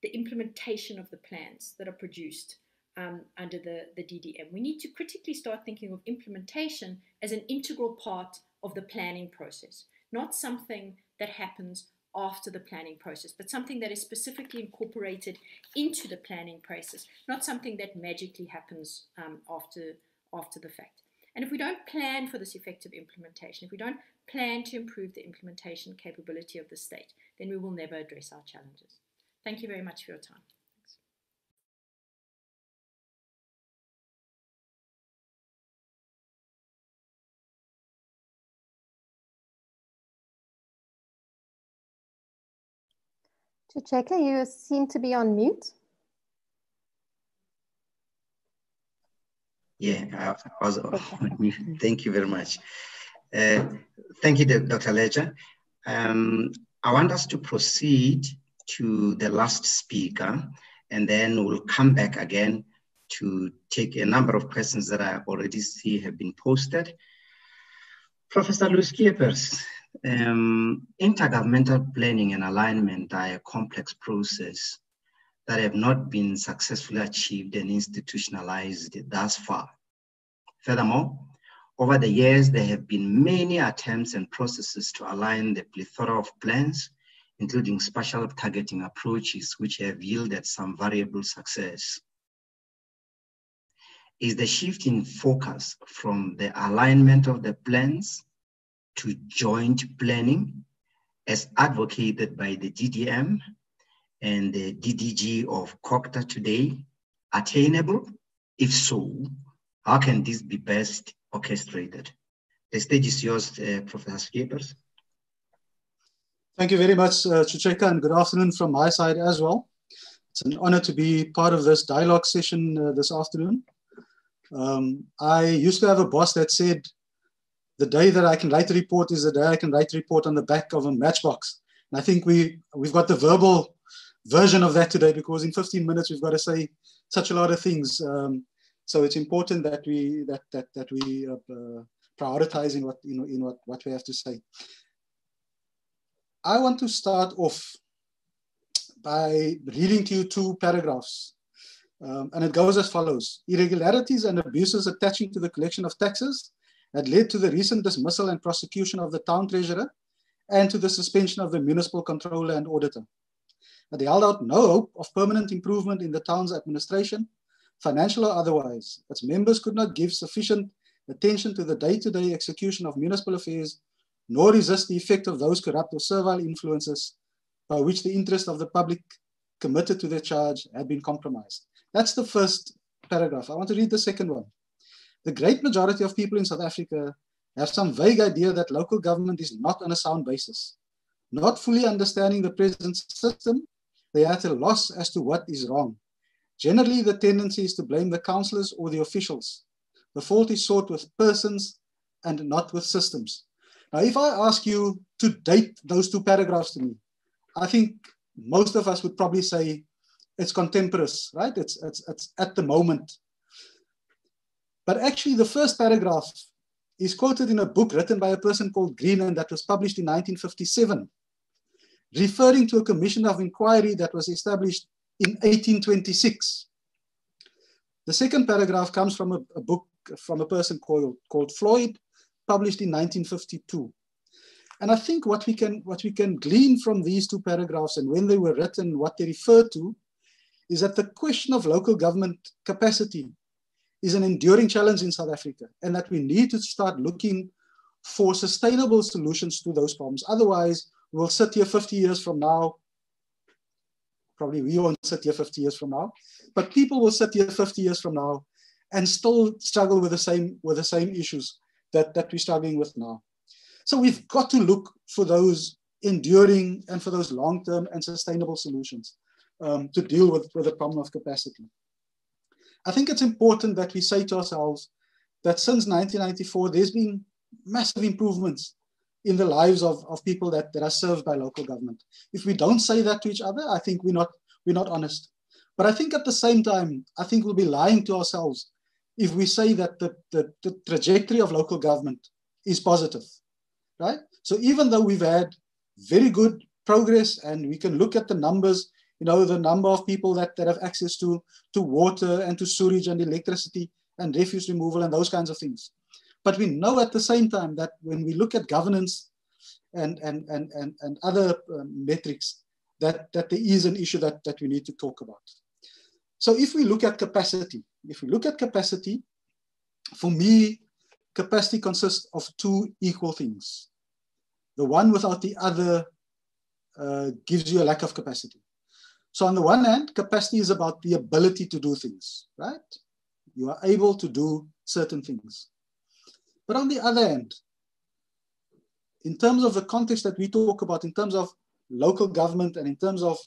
the implementation of the plans that are produced under the DDM. We need to critically start thinking of implementation as an integral part of the planning process, not something that happens after the planning process, but something that is specifically incorporated into the planning process, not something that magically happens after the fact. And if we don't plan for this effective implementation, if we don't plan to improve the implementation capability of the state, then we will never address our challenges. Thank you very much for your time. Chucheka, you seem to be on mute. Yeah, I was on mute. Thank you very much. Thank you, Dr. Ledger. I want us to proceed to the last speaker, and then we'll come back again to take a number of questions that I already see have been posted. Professor Louis Schiepers, intergovernmental planning and alignment are a complex process that have not been successfully achieved and institutionalized thus far. Furthermore, over the years, there have been many attempts and processes to align the plethora of plans, including spatial targeting approaches, which have yielded some variable success. Is the shift in focus from the alignment of the plans to joint planning, as advocated by the DDM and the DDG of COCTA today, attainable? If so, how can this be best orchestrated? The stage is yours, Professor Schiepers. Thank you very much, Chucheka, and good afternoon from my side as well. It's an honor to be part of this dialogue session this afternoon. I used to have a boss that said, the day that I can write a report is the day I can write a report on the back of a matchbox. And I think we've got the verbal version of that today, because in 15 minutes we've got to say such a lot of things. So it's important that we prioritize in what we have to say. I want to start off by reading to you two paragraphs. And it goes as follows. Irregularities and abuses attaching to the collection of taxes had led to the recent dismissal and prosecution of the town treasurer and to the suspension of the municipal controller and auditor. But they held out no hope of permanent improvement in the town's administration, financial or otherwise. Its members could not give sufficient attention to the day-to-day execution of municipal affairs, nor resist the effect of those corrupt or servile influences by which the interest of the public committed to their charge had been compromised. That's the first paragraph. I want to read the second one. The great majority of people in South Africa have some vague idea that local government is not on a sound basis. Not fully understanding the present system, they are at a loss as to what is wrong. Generally, the tendency is to blame the councillors or the officials. The fault is sought with persons and not with systems. Now, if I ask you to date those two paragraphs to me, I think most of us would probably say it's contemporaneous, right? It's at the moment. But actually, the first paragraph is quoted in a book written by a person called Green, and that was published in 1957, referring to a commission of inquiry that was established in 1826. The second paragraph comes from a book from a person called Floyd, published in 1952. And I think what we can glean from these two paragraphs and when they were written, what they refer to, is that the question of local government capacity is an enduring challenge in South Africa, and that we need to start looking for sustainable solutions to those problems. Otherwise, we'll sit here 50 years from now. Probably we won't sit here 50 years from now, but people will sit here 50 years from now and still struggle with the same issues that we're struggling with now. So we've got to look for those enduring and for those long-term and sustainable solutions to deal with the problem of capacity. I think it's important that we say to ourselves that since 1994, there's been massive improvements in the lives of people that are served by local government. If we don't say that to each other, I think we're not honest. But I think at the same time, I think we'll be lying to ourselves if we say that the trajectory of local government is positive, right? So even though we've had very good progress and we can look at the numbers, the number of people that have access to water and to sewage and electricity and refuse removal and those kinds of things. But we know at the same time that when we look at governance and other metrics, that there is an issue that we need to talk about. So if we look at capacity, for me, capacity consists of two equal things. The one without the other gives you a lack of capacity. So on the one hand, capacity is about the ability to do things, right? You are able to do certain things. But on the other hand, in terms of the context that we talk about, in terms of local government and in terms of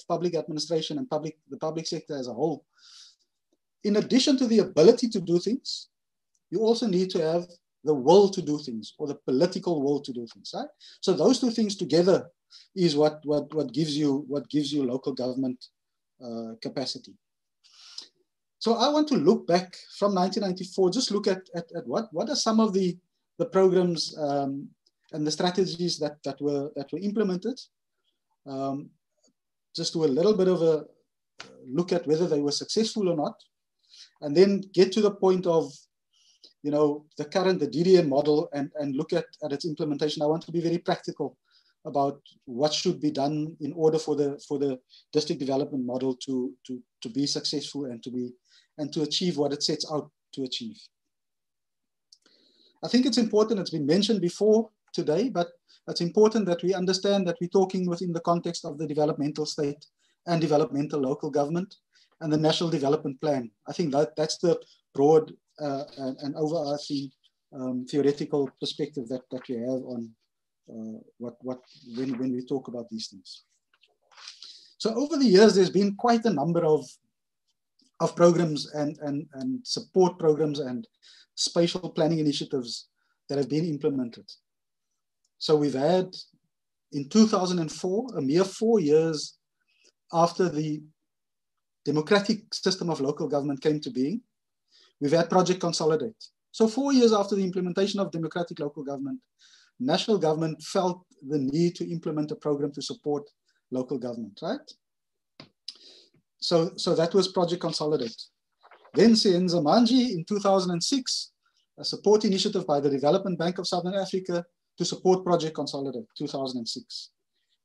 public administration and the public sector as a whole, in addition to the ability to do things, you also need to have the will to do things, or the political will to do things, right? So those two things together is what gives you local government capacity. So I want to look back from 1994, just look at what are some of the programs and the strategies that were implemented. Just do a little bit of a look at whether they were successful or not, and then get to the point of the DDM model and look at its implementation. I want to be very practical about what should be done in order for the district development model to be successful and to achieve what it sets out to achieve. I think it's important, it's been mentioned before today, but it's important that we understand that we're talking within the context of the developmental state and developmental local government and the National Development Plan. I think that's the broad and overarching theoretical perspective that we have on when we talk about these things. So over the years, there's been quite a number of programs and support programs and spatial planning initiatives that have been implemented. So we've had, in 2004, a mere 4 years after the democratic system of local government came to being, we've had Project Consolidate. So 4 years after the implementation of democratic local government, national government felt the need to implement a program to support local government, right? So that was Project Consolidate. Then Sienza Manji in 2006, a support initiative by the Development Bank of Southern Africa to support Project Consolidate, 2006.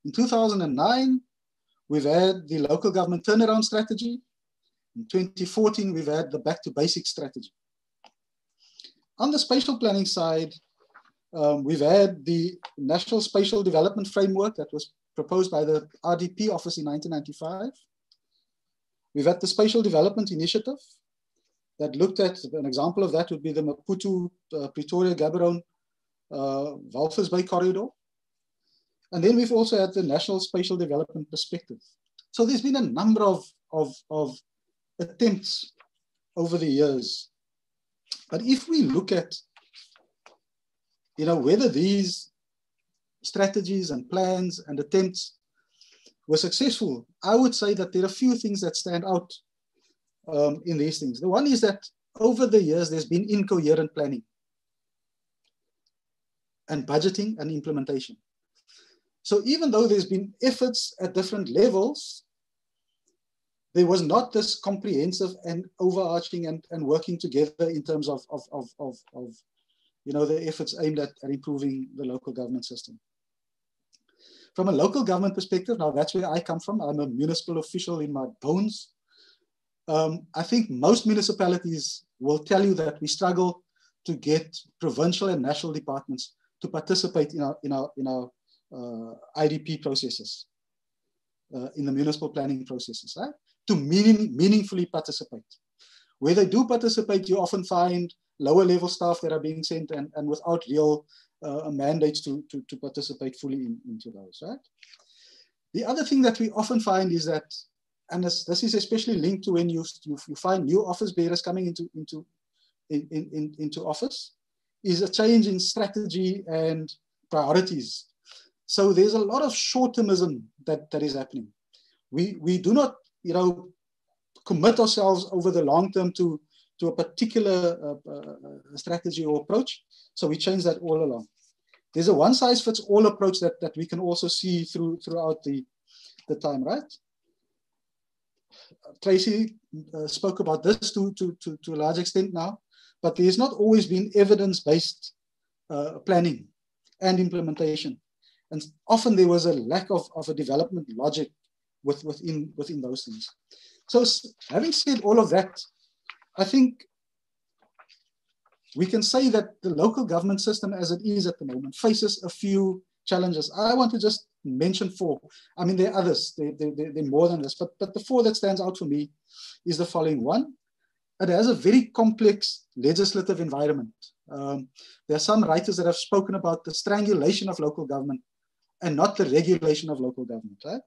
In 2009, we've had the local government turnaround strategy. In 2014, we've had the Back to Basics strategy. On the spatial planning side, we've had the National Spatial Development Framework that was proposed by the RDP office in 1995. We've had the Spatial Development Initiative that looked at, an example of that would be the Maputo, Pretoria, Gaborone, Walvis Bay corridor. And then we've also had the National Spatial Development Perspective. So there's been a number of attempts over the years. But if we look at, whether these strategies and plans and attempts were successful, I would say that there are a few things that stand out in these things. The one is that over the years, there's been incoherent planning and budgeting and implementation. So even though there's been efforts at different levels, there was not this comprehensive and overarching and working together in terms of the efforts aimed at improving the local government system. From a local government perspective, now that's where I come from. I'm a municipal official in my bones. I think most municipalities will tell you that we struggle to get provincial and national departments to participate in our IDP processes, in the municipal planning processes, right? To meaningfully participate. Where they do participate, you often find lower level staff that are being sent and without real mandates to participate fully into those, right? The other thing that we often find is that, and this is especially linked to when you find new office bearers coming into office, is a change in strategy and priorities. So there's a lot of short-termism that is happening. We do not, commit ourselves over the long term to a particular strategy or approach. So we change that all along. There's a one-size-fits-all approach that we can also see throughout the time, right? Tracy spoke about this to a large extent now, but there's not always been evidence-based planning and implementation. And often there was a lack of a development logic within those things. So having said all of that, I think we can say that the local government system as it is at the moment faces a few challenges. I want to just mention four. I mean, there are others, they're more than this, but the four that stands out for me is the following. One, it has a very complex legislative environment. There are some writers that have spoken about the strangulation of local government and not the regulation of local government, right?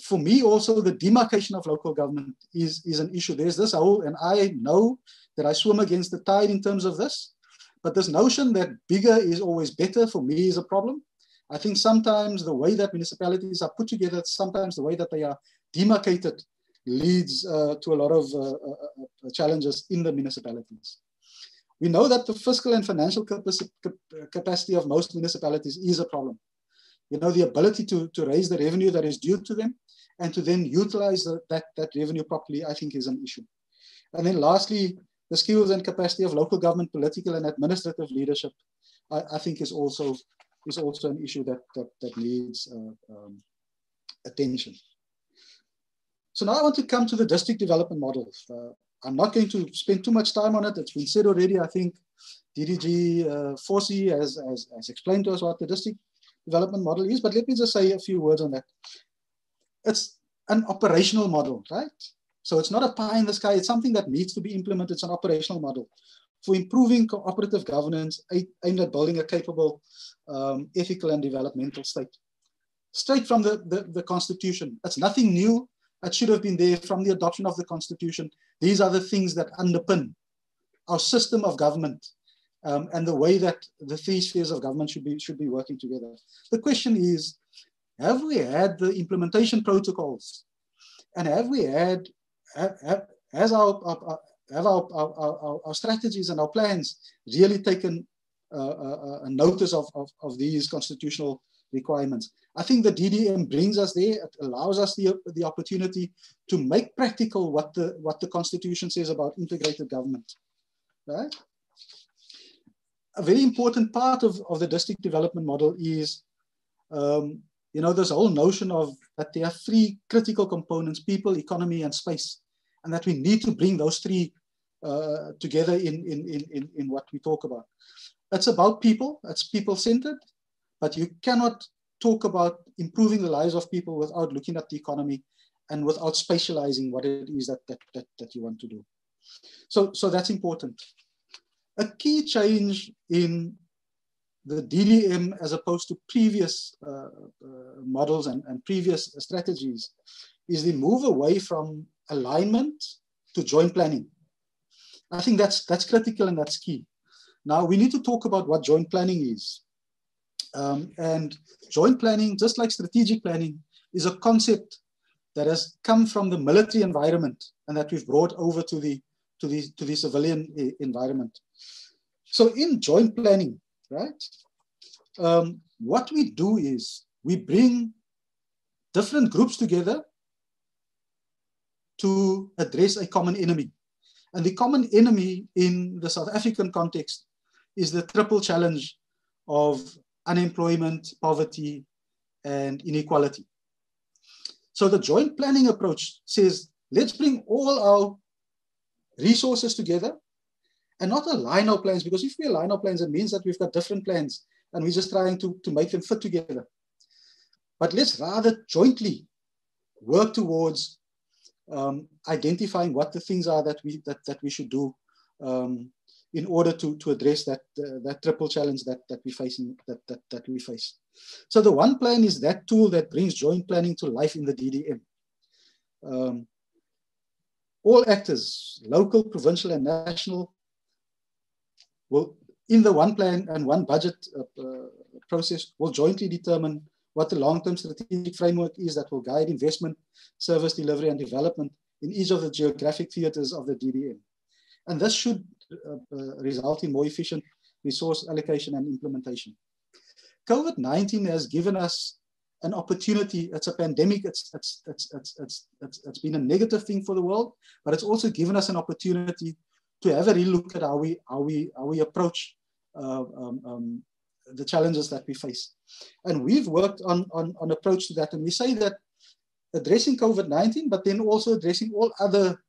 For me also, the demarcation of local government is an issue. There's this whole, and I know that I swim against the tide in terms of this, but this notion that bigger is always better for me is a problem. I think sometimes the way that municipalities are put together, sometimes the way that they are demarcated leads to a lot of challenges in the municipalities. We know that the fiscal and financial capacity of most municipalities is a problem. The ability to raise the revenue that is due to them and to then utilize that revenue properly, I think is an issue. And then lastly, the skills and capacity of local government, political and administrative leadership, I think is also an issue that needs attention. So now I want to come to the district development model. I'm not going to spend too much time on it. It's been said already. I think DDG Forsey has explained to us what the district development model is, but let me just say a few words on that. It's an operational model, right? So it's not a pie in the sky. It's something that needs to be implemented. It's an operational model for improving cooperative governance aimed at building a capable, ethical and developmental state. Straight from the Constitution. It's nothing new. It should have been there from the adoption of the Constitution. These are the things that underpin our system of government and the way that the three spheres of government should be working together. The question is, have we had the implementation protocols, and have we had has our strategies and our plans really taken a notice of these constitutional requirements? I think the DDM brings us there. It allows us the opportunity to make practical what the Constitution says about integrated government, right? A very important part of the district development model is you know, this whole notion of that there are three critical components: people, economy, and space, and that we need to bring those three together in what we talk about. It's about people, it's people-centered, but you cannot talk about improving the lives of people without looking at the economy and without spatializing what it is that you want to do. So that's important. A key change in the DDM as opposed to previous models and previous strategies is the move away from alignment to joint planning. I think that's critical and that's key. Now we need to talk about what joint planning is. And joint planning, just like strategic planning, is a concept that has come from the military environment and that we've brought over to the civilian environment. So in joint planning, right, what we do is we bring different groups together to address a common enemy. And the common enemy in the South African context is the triple challenge of unemployment, poverty, and inequality. So the joint planning approach says, let's bring all our resources together and not align our plans, because if we align our plans, it means that we've got different plans and we're just trying to make them fit together. But let's rather jointly work towards identifying what the things are that we should do in order to address that triple challenge that we face. So the one plan is that tool that brings joint planning to life in the DDM. All actors, local, provincial, and national, will, in the one plan and one budget process, will jointly determine what the long-term strategic framework is that will guide investment, service delivery, and development in each of the geographic theaters of the DDM. And this should result in more efficient resource allocation and implementation. COVID-19 has given us an opportunity. It's a pandemic. It's been a negative thing for the world, but it's also given us an opportunity to have a real look at how we approach the challenges that we face. And we've worked on approach to that. And we say that addressing COVID-19, but then also addressing all other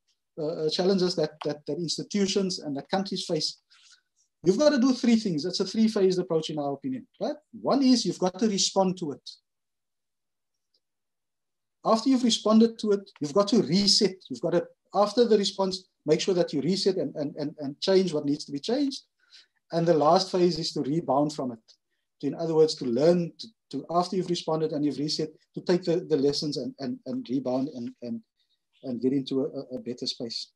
challenges that institutions and that countries face. You've got to do three things. It's a three-phased approach in our opinion, right? One is you've got to respond to it. After you've responded to it, you've got to reset. You've got to, after the response, make sure that you reset and change what needs to be changed. And the last phase is to rebound from it. In other words, to learn to after you've responded and you've reset, to take the lessons and rebound and get into a better space.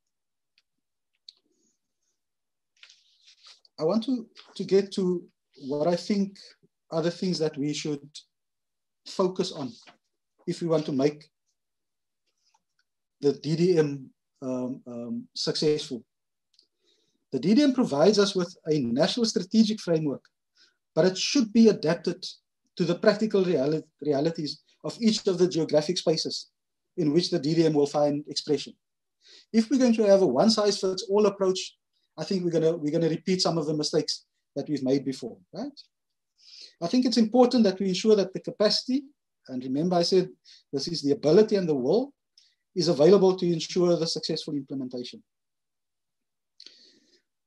I want to get to what I think are the things that we should focus on if we want to make the DDM successful. The DDM provides us with a national strategic framework, but it should be adapted to the practical realities of each of the geographic spaces in which the DDM will find expression. If we're going to have a one-size-fits-all approach, I think we're going to repeat some of the mistakes that we've made before, right? I think it's important that we ensure that the capacity, and remember I said this is the ability and the will, is available to ensure the successful implementation.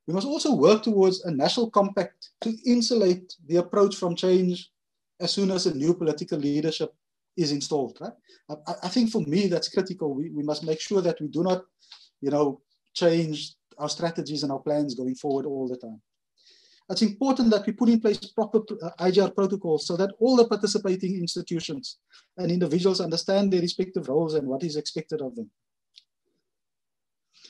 We must also work towards a national compact to insulate the approach from change as soon as a new political leadership is installed, right? I think for me that's critical. We must make sure that we do not, change our strategies and our plans going forward all the time. It's important that we put in place proper IGR protocols so that all the participating institutions and individuals understand their respective roles and what is expected of them.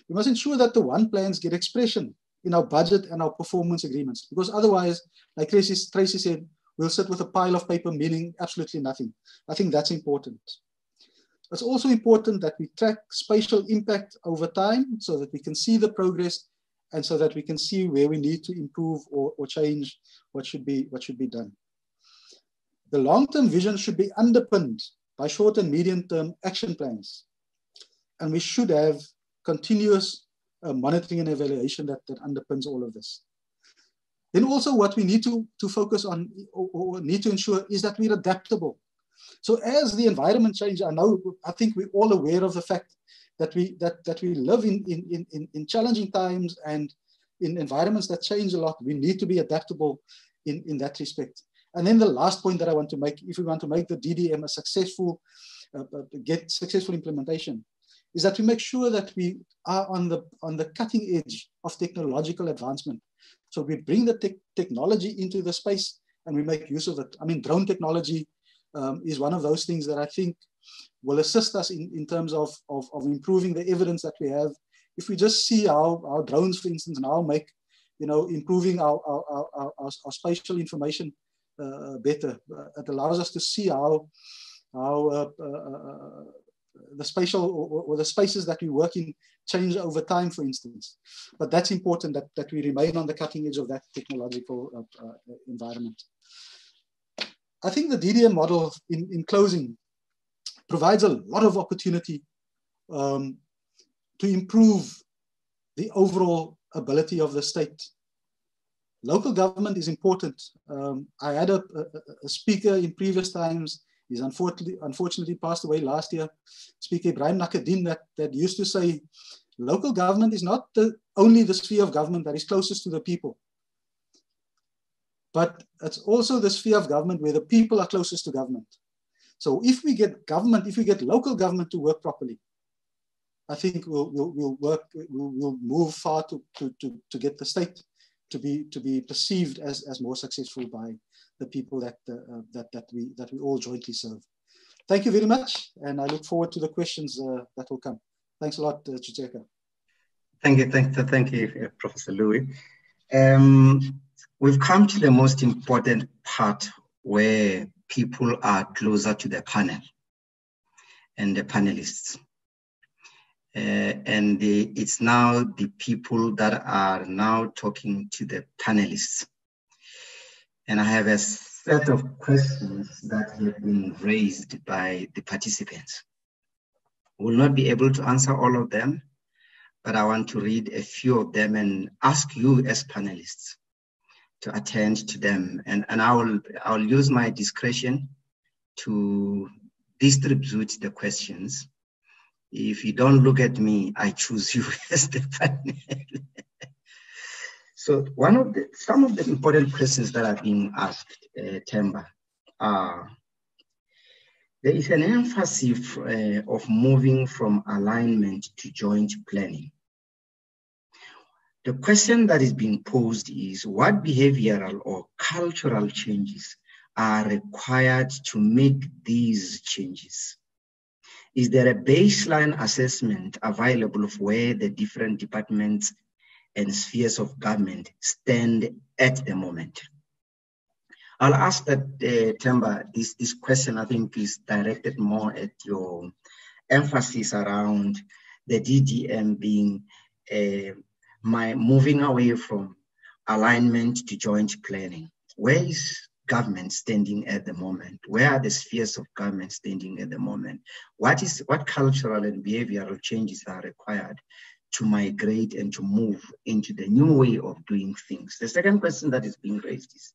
We must ensure that the one plans get expression in our budget and our performance agreements, because otherwise, like Tracy said, we'll sit with a pile of paper meaning absolutely nothing. I think that's important. It's also important that we track spatial impact over time so that we can see the progress and so that we can see where we need to improve or change what should be done. The long-term vision should be underpinned by short and medium-term action plans. And we should have continuous monitoring and evaluation that underpins all of this. Then also what we need to focus on or need to ensure is that we're adaptable. So as the environment changes, I think we're all aware of the fact that we live in challenging times and in environments that change a lot. We need to be adaptable in that respect. And then the last point that I want to make, if we want to make the DDM a successful, get successful implementation, is that we make sure that we are on the cutting edge of technological advancement. So we bring the technology into the space and we make use of it. I mean, drone technology is one of those things that I think will assist us in terms of improving the evidence that we have. If we just see how drones, for instance, now make, improving our spatial information better. It allows us to see how the spatial or the spaces that we work in change over time, for instance. But that's important that we remain on the cutting edge of that technological environment. I think the DDM model, in closing, provides a lot of opportunity to improve the overall ability of the state. Local government is important. I had a speaker in previous times. He's unfortunately passed away last year. Speaker Ibrahim Nakadin that used to say, local government is not only the sphere of government that is closest to the people, but it's also the sphere of government where the people are closest to government. So if we get local government to work properly, I think we'll move far to get the state to be perceived as more successful by the people that we all jointly serve. Thank you very much, and I look forward to the questions that will come. Thanks a lot, Chicheka. Thank you, Professor Louis. We've come to the most important part where people are closer to the panel and the panelists. It's now the people that are now talking to the panelists. And I have a set of questions that have been raised by the participants. I will not be able to answer all of them, but I want to read a few of them and ask you as panelists to attend to them. And I'll use my discretion to distribute the questions. If you don't look at me, I choose you as the panel. So some of the important questions that are being asked, Themba, are, there is an emphasis of moving from alignment to joint planning. The question that is being posed is, what behavioral or cultural changes are required to make these changes? Is there a baseline assessment available of where the different departments and spheres of government stand at the moment? I'll ask that, Themba, this question I think is directed more at your emphasis around the DDM being moving away from alignment to joint planning. Where is government standing at the moment? Where are the spheres of government standing at the moment? What cultural and behavioral changes are required to migrate and to move into the new way of doing things? The second question that is being raised is,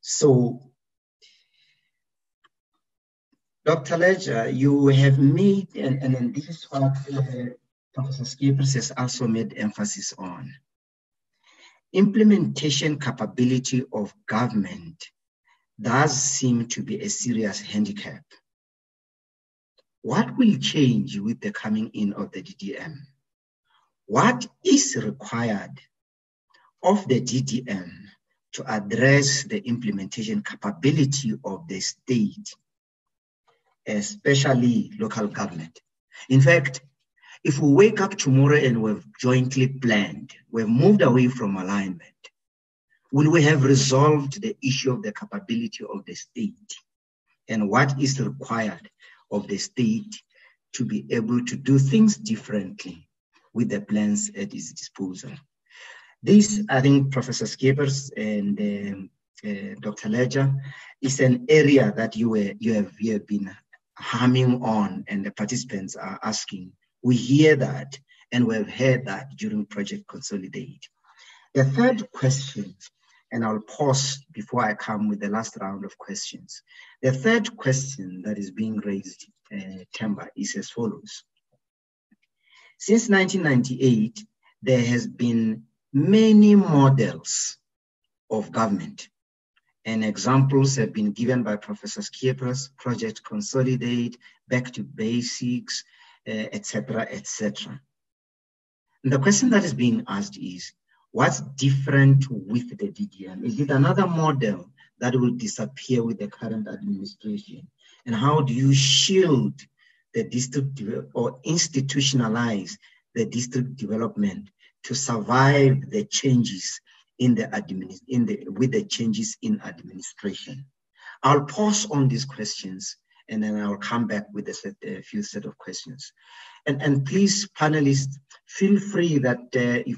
so Dr. Ledger, you have made, and this is what Professor Skippers has also made emphasis on, implementation capability of government does seem to be a serious handicap. What will change with the coming in of the DDM? What is required of the DDM to address the implementation capability of the state, especially local government? In fact, if we wake up tomorrow and we've jointly planned, we've moved away from alignment, will we have resolved the issue of the capability of the state? And what is required of the state to be able to do things differently with the plans at its disposal? This, I think, Professor Skippers and Dr. Ledger, is an area that you have been hammering on, and the participants are asking. We hear that, and we've heard that during Project Consolidate. The third question, and I'll pause before I come with the last round of questions. The third question that is being raised, Themba, is as follows. Since 1998, there has been many models of government, and examples have been given by Professor Skiepers: Project Consolidate, Back to Basics, etc., etc. And the question that is being asked is, what's different with the DDM? Is it another model that will disappear with the current administration? And how do you shield the district or institutionalize the district development to survive the changes in the with the changes in administration? I'll pause on these questions and then I'll come back with a few set of questions. And please, panelists, feel free that if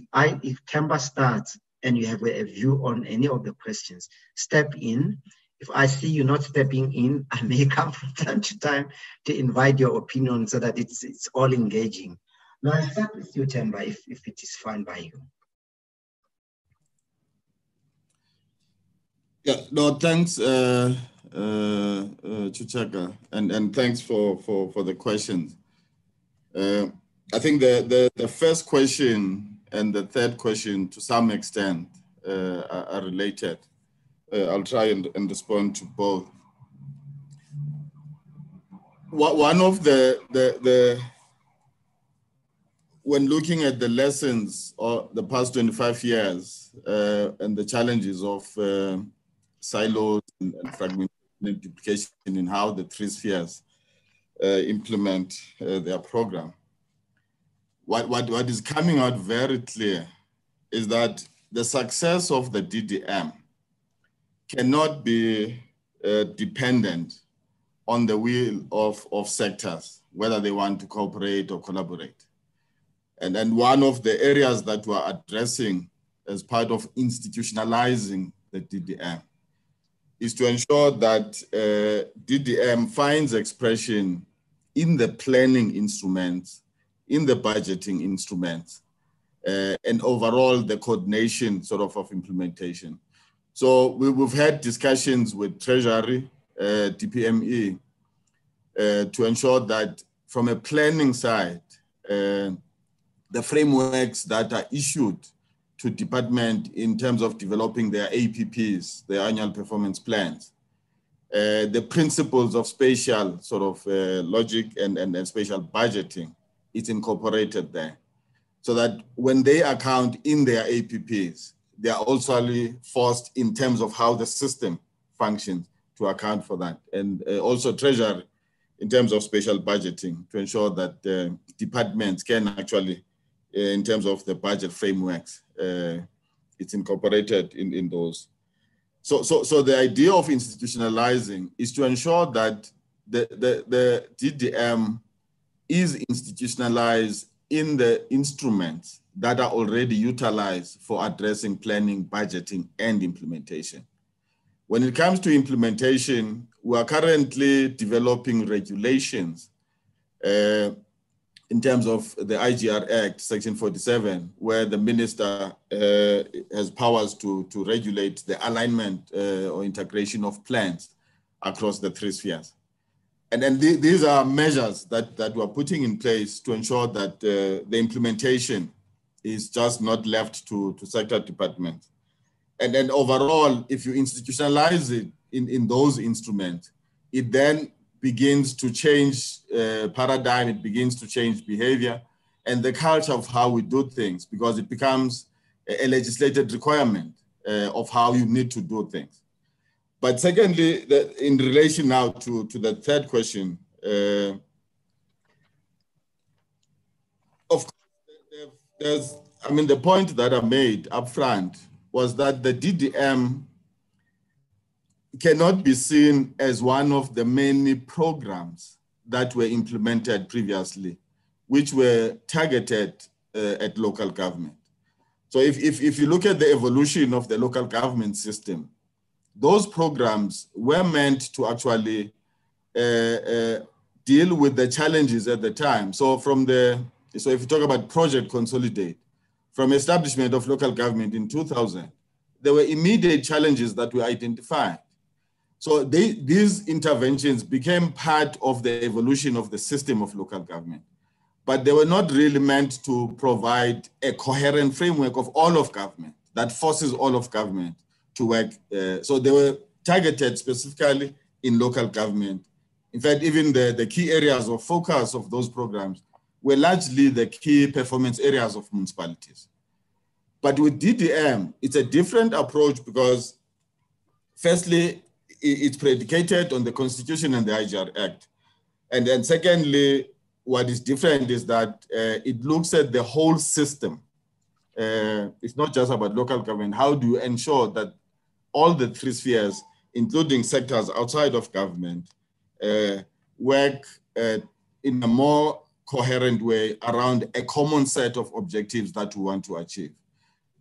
Themba starts and you have a view on any of the questions, step in. If I see you not stepping in, I may come from time to time to invite your opinion so that it's all engaging. Now I'll start with you, Themba, if it is fine by you. Yeah, no, thanks, Chuchaka, and thanks for the questions. I think the first question and the third question, to some extent, are related. I'll try and respond to both. One of when looking at the lessons of the past 25 years and the challenges of silos and fragmentation and duplication in how the three spheres implement their program, what is coming out very clear is that the success of the DDM cannot be dependent on the will of sectors, whether they want to cooperate or collaborate. And then one of the areas that we're addressing as part of institutionalizing the DDM is to ensure that DDM finds expression in the planning instruments, in the budgeting instruments, and overall the coordination sort of implementation. So we've had discussions with Treasury, DPME, to ensure that from a planning side, the frameworks that are issued to department in terms of developing their APPs, their annual performance plans, the principles of spatial sort of logic and spatial budgeting, it's incorporated there. So that when they account in their APPs, they are also forced in terms of how the system functions to account for that. And also Treasury in terms of spatial budgeting to ensure that departments can actually, in terms of the budget frameworks, it's incorporated in those. So the idea of institutionalizing is to ensure that the DDM is institutionalized in the instruments that are already utilized for addressing planning, budgeting, and implementation. When it comes to implementation, we are currently developing regulations in terms of the IGR Act, Section 47, where the minister has powers to regulate the alignment or integration of plans across the three spheres. And then these are measures that we're putting in place to ensure that the implementation is just not left to sector departments. And then overall, if you institutionalize it in those instruments, it then begins to change paradigm, it begins to change behavior and the culture of how we do things, because it becomes a legislated requirement of how you need to do things. But secondly, in relation now to the third question, of course, the point that I made up front was that the DDM cannot be seen as one of the many programs that were implemented previously, which were targeted at local government. So if you look at the evolution of the local government system, those programs were meant to actually deal with the challenges at the time. So if you talk about Project Consolidate, from establishment of local government in 2000, there were immediate challenges that were identified. So these interventions became part of the evolution of the system of local government, but they were not really meant to provide a coherent framework of all of government that forces all of government to work. So they were targeted specifically in local government. In fact, even the key areas of focus of those programs were largely the key performance areas of municipalities. But with DDM, it's a different approach because firstly, it's predicated on the Constitution and the IGR Act. And then secondly, what is different is that it looks at the whole system. It's not just about local government. How do you ensure that all the three spheres, including sectors outside of government, work in a more coherent way around a common set of objectives that we want to achieve?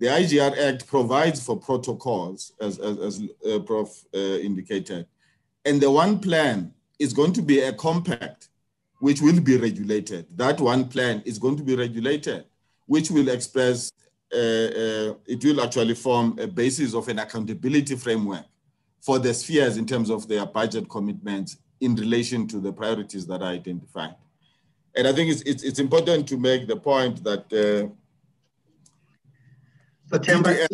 The IGR Act provides for protocols, as Prof. Indicated, and the one plan is going to be a compact, which will be regulated. That one plan is going to be regulated, which will express, it will actually form a basis of an accountability framework for the spheres in terms of their budget commitments in relation to the priorities that are identified. And I think it's important to make the point that so Themba,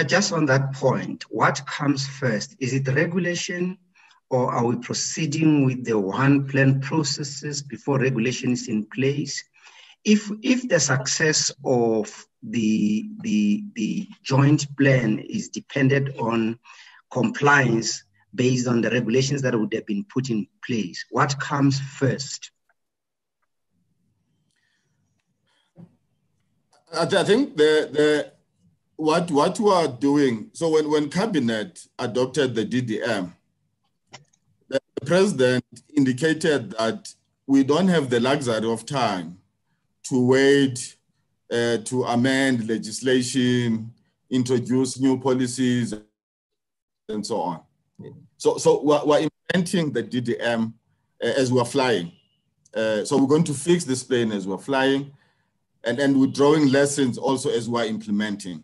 just on that point, what comes first? Is it regulation, or are we proceeding with the one plan processes before regulation is in place? If the success of the joint plan is dependent on compliance based on the regulations that would have been put in place, what comes first? I think what we are doing, so when Cabinet adopted the DDM, the President indicated that we don't have the luxury of time to wait to amend legislation, introduce new policies, and so on. So we're implementing the DDM as we're flying. So we're going to fix this plane as we're flying, and we're drawing lessons also as we're implementing.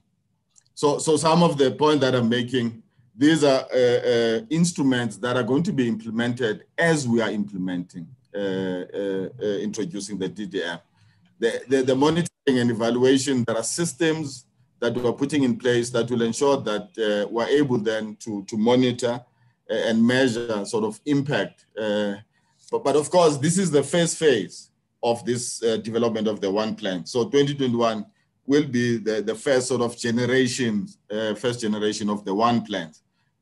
So some of the points that I'm making, these are instruments that are going to be implemented as we are implementing, introducing the DDM. The monitoring and evaluation, there are systems that we're putting in place that will ensure that we're able then to monitor and measure sort of impact. But of course, this is the first phase of this development of the one plan. So 2021 will be the first sort of generation, first generation of the one plan.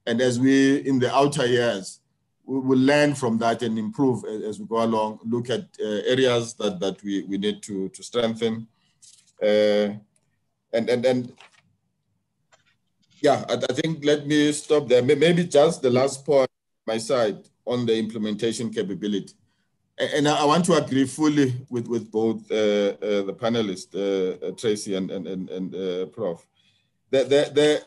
And as we, in the outer years, we will learn from that and improve as we go along, look at areas that we need to strengthen. And yeah, I think let me stop there. Maybe just the last point on my side on the implementation capability. And I want to agree fully with both the panelists, Tracy and Prof. The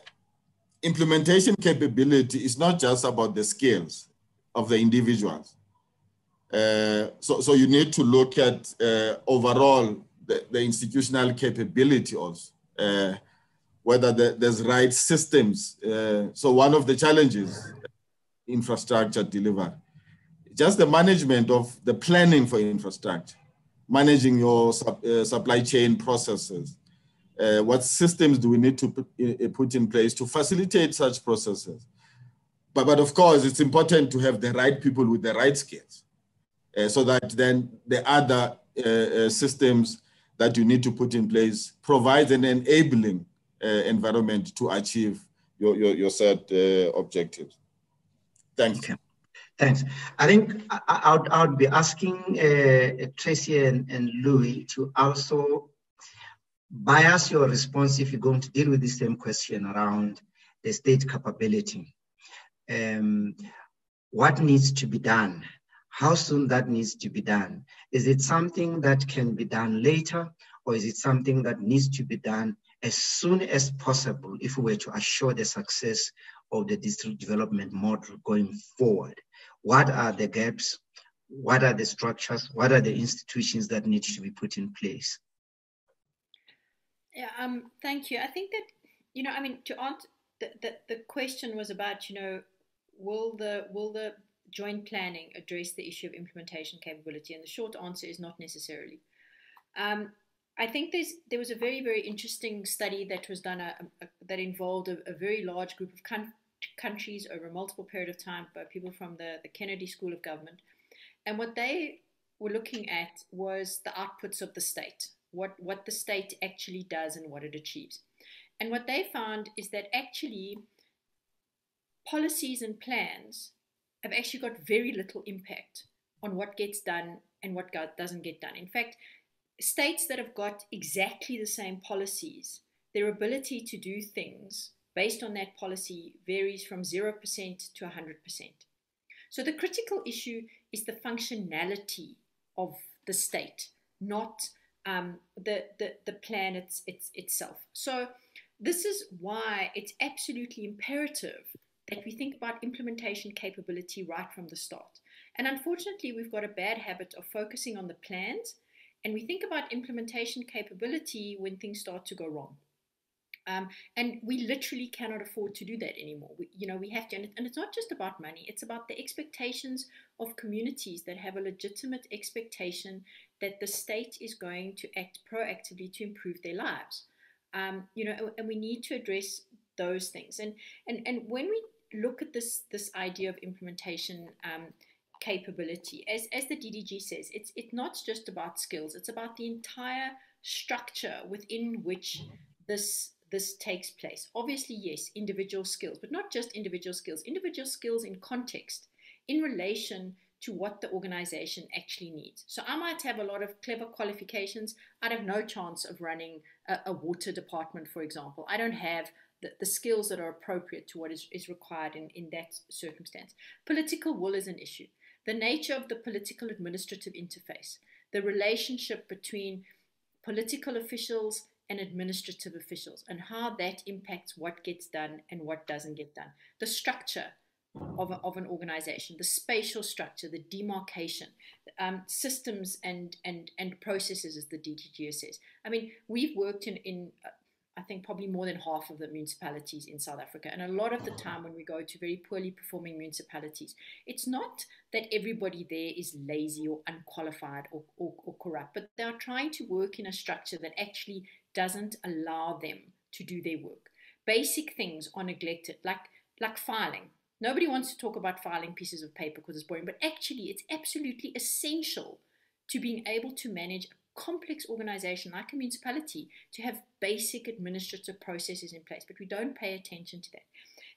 implementation capability is not just about the skills of the individuals. So you need to look at overall the institutional capability also, whether there's right systems. So one of the challenges, infrastructure delivery, just the management of the planning for infrastructure, managing your supply chain processes. What systems do we need to put in place to facilitate such processes? But of course, it's important to have the right people with the right skills, so that then the other systems that you need to put in place provides an enabling environment to achieve your set objectives. Thanks. Okay. Thanks. I think I would be asking Tracy and Louis to also bias your response if you're going to deal with the same question around the state capability. What needs to be done? How soon that needs to be done? Is it something that can be done later, or is it something that needs to be done as soon as possible if we were to assure the success of the district development model going forward? What are the gaps? What are the structures? What are the institutions that need to be put in place? Yeah, thank you. I think that, the question was about, you know, will the joint planning address the issue of implementation capability? And the short answer is not necessarily. I think there was a very, very interesting study that was done that involved a very large group of countries over a multiple period of time by people from the Kennedy School of Government. And what they were looking at was the outputs of the state, what the state actually does and what it achieves. And what they found is that actually policies and plans have actually got very little impact on what gets done and what doesn't get done. In fact, states that have got exactly the same policies, their ability to do things based on that policy varies from 0% to 100%. So the critical issue is the functionality of the state, not the plan itself. So this is why it's absolutely imperative that we think about implementation capability right from the start. And unfortunately, we've got a bad habit of focusing on the plans, and we think about implementation capability when things start to go wrong. And we literally cannot afford to do that anymore. We have to, and it's not just about money, it's about the expectations of communities that have a legitimate expectation that the state is going to act proactively to improve their lives. And we need to address those things. And when we look at this idea of implementation capability, as the DDG says, it's not just about skills, it's about the entire structure within which this takes place. Obviously, yes, individual skills, but not just individual skills in context, in relation to what the organization actually needs. So I might have a lot of clever qualifications. I'd have no chance of running a water department, for example. I don't have the skills that are appropriate to what is required in that circumstance. Political will is an issue. The nature of the political administrative interface, the relationship between political officials and administrative officials, and how that impacts what gets done and what doesn't get done. The structure of an organization, the spatial structure, the demarcation, systems and processes, as the DTG says. I mean, we've worked in I think probably more than half of the municipalities in South Africa. And a lot of the time when we go to very poorly performing municipalities, it's not that everybody there is lazy or unqualified or corrupt, but they are trying to work in a structure that actually doesn't allow them to do their work. Basic things are neglected, like filing. Nobody wants to talk about filing pieces of paper because it's boring, but actually it's absolutely essential to being able to manage a complex organization like a municipality to have basic administrative processes in place, but we don't pay attention to that.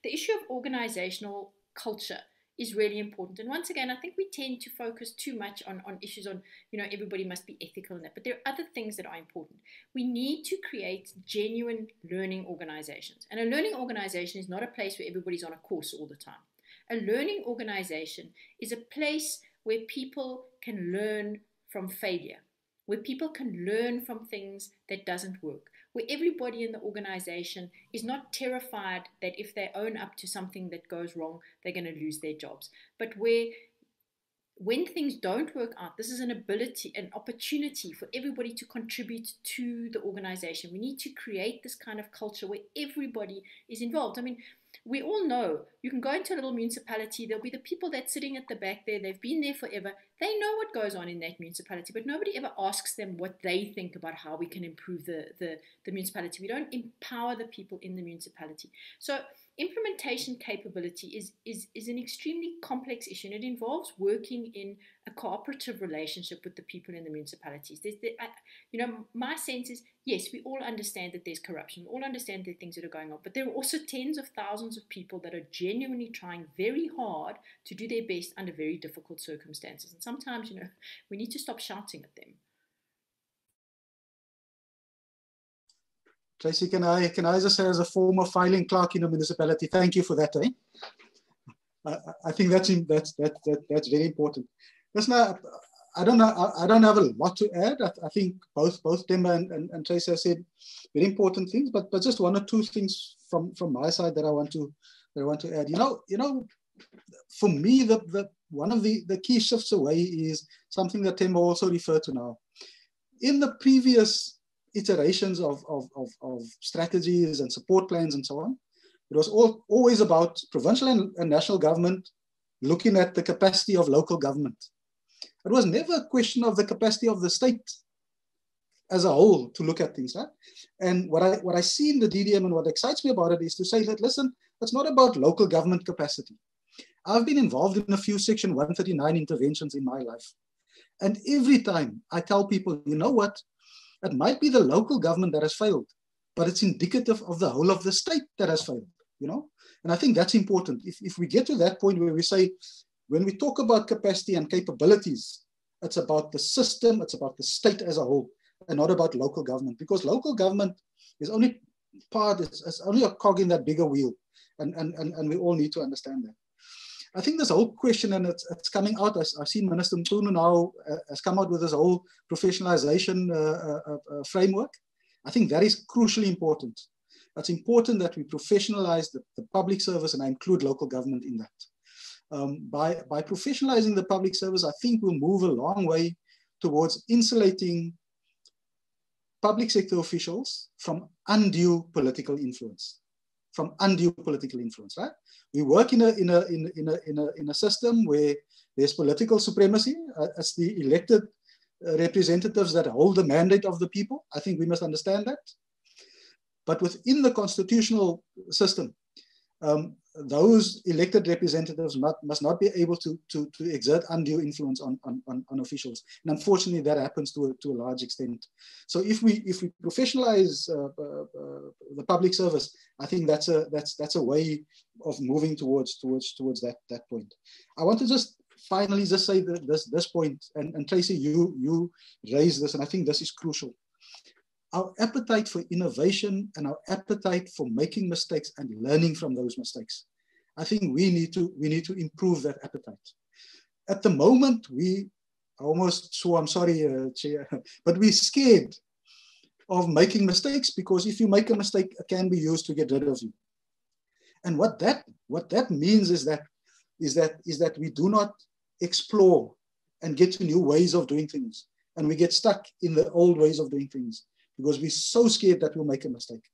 The issue of organizational culture is really important. And once again, I think we tend to focus too much on issues on, everybody must be ethical in that, but there are other things that are important. We need to create genuine learning organizations. And a learning organization is not a place where everybody's on a course all the time. A learning organization is a place where people can learn from failure, where people can learn from things that doesn't work, where everybody in the organization is not terrified that if they own up to something that goes wrong, they're going to lose their jobs, but where when things don't work out, this is an opportunity for everybody to contribute to the organization. We need to create this kind of culture where everybody is involved. I mean, we all know you can go into a little municipality, there'll be the people that's sitting at the back there, they've been there forever, they know what goes on in that municipality, but nobody ever asks them what they think about how we can improve the municipality. We don't empower the people in the municipality. So implementation capability is an extremely complex issue, and it involves working in a cooperative relationship with the people in the municipalities. My sense is, yes, we all understand that there's corruption, we all understand there are things that are going on, but there are also tens of thousands of people that are genuinely trying very hard to do their best under very difficult circumstances. And sometimes, we need to stop shouting at them. Tracy, can I just say, as a former filing clerk in a municipality, thank you for that. I think that's very important. Listen, I don't have a lot to add. I think both Themba and Tracy have said very important things, but just one or two things from my side that I want to add. For me, one of the key shifts away is something that Themba also referred to now. In the previous iterations of strategies and support plans and so on, It was always about provincial and national government looking at the capacity of local government. It was never a question of the capacity of the state as a whole to look at things, right? And what I see in the DDM and what excites me about it is to say that, listen, it's not about local government capacity. I've been involved in a few Section 139 interventions in my life. And every time I tell people, you know what, it might be the local government that has failed, but it's indicative of the whole of the state that has failed, you know? And I think that's important. If we get to that point where we say, when we talk about capacity and capabilities, it's about the system, it's about the state as a whole, and not about local government, because local government is only part, it's only a cog in that bigger wheel. And we all need to understand that. I think this whole question, and it's coming out, I've seen Minister Mtunu now has come out with this whole professionalization framework. I think that is crucially important. It's important that we professionalize the public service, and I include local government in that. By professionalizing the public service, I think we'll move a long way towards insulating public sector officials from undue political influence. Right? We work in a system where there's political supremacy. It's the elected representatives that hold the mandate of the people. I think we must understand that. But within the constitutional system, those elected representatives must not be able to exert undue influence on officials. And unfortunately, that happens to a large extent. So if we professionalize the public service, I think that's a way of moving towards that point. I want to just finally just say this point, and Tracy, you raised this, and I think this is crucial. Our appetite for innovation and our appetite for making mistakes and learning from those mistakes. I think we need to improve that appetite. At the moment, we almost, so I'm sorry, Chair, but we're scared of making mistakes, because if you make a mistake, it can be used to get rid of you. And what that means is that we do not explore and get to new ways of doing things, and we get stuck in the old ways of doing things, because we're so scared that we'll make a mistake.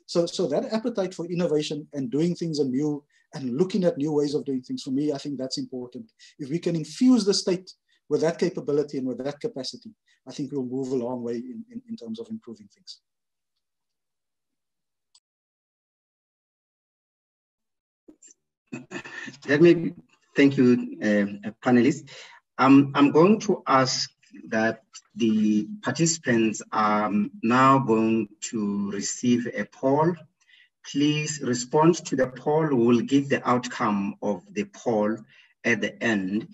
So that appetite for innovation and doing things anew and looking at new ways of doing things, for me, I think that's important. If we can infuse the state with that capability and with that capacity, I think we'll move a long way in terms of improving things. Let me thank you, panelists. I'm going to ask that the participants are now going to receive a poll. Please respond to the poll. We will give the outcome of the poll at the end.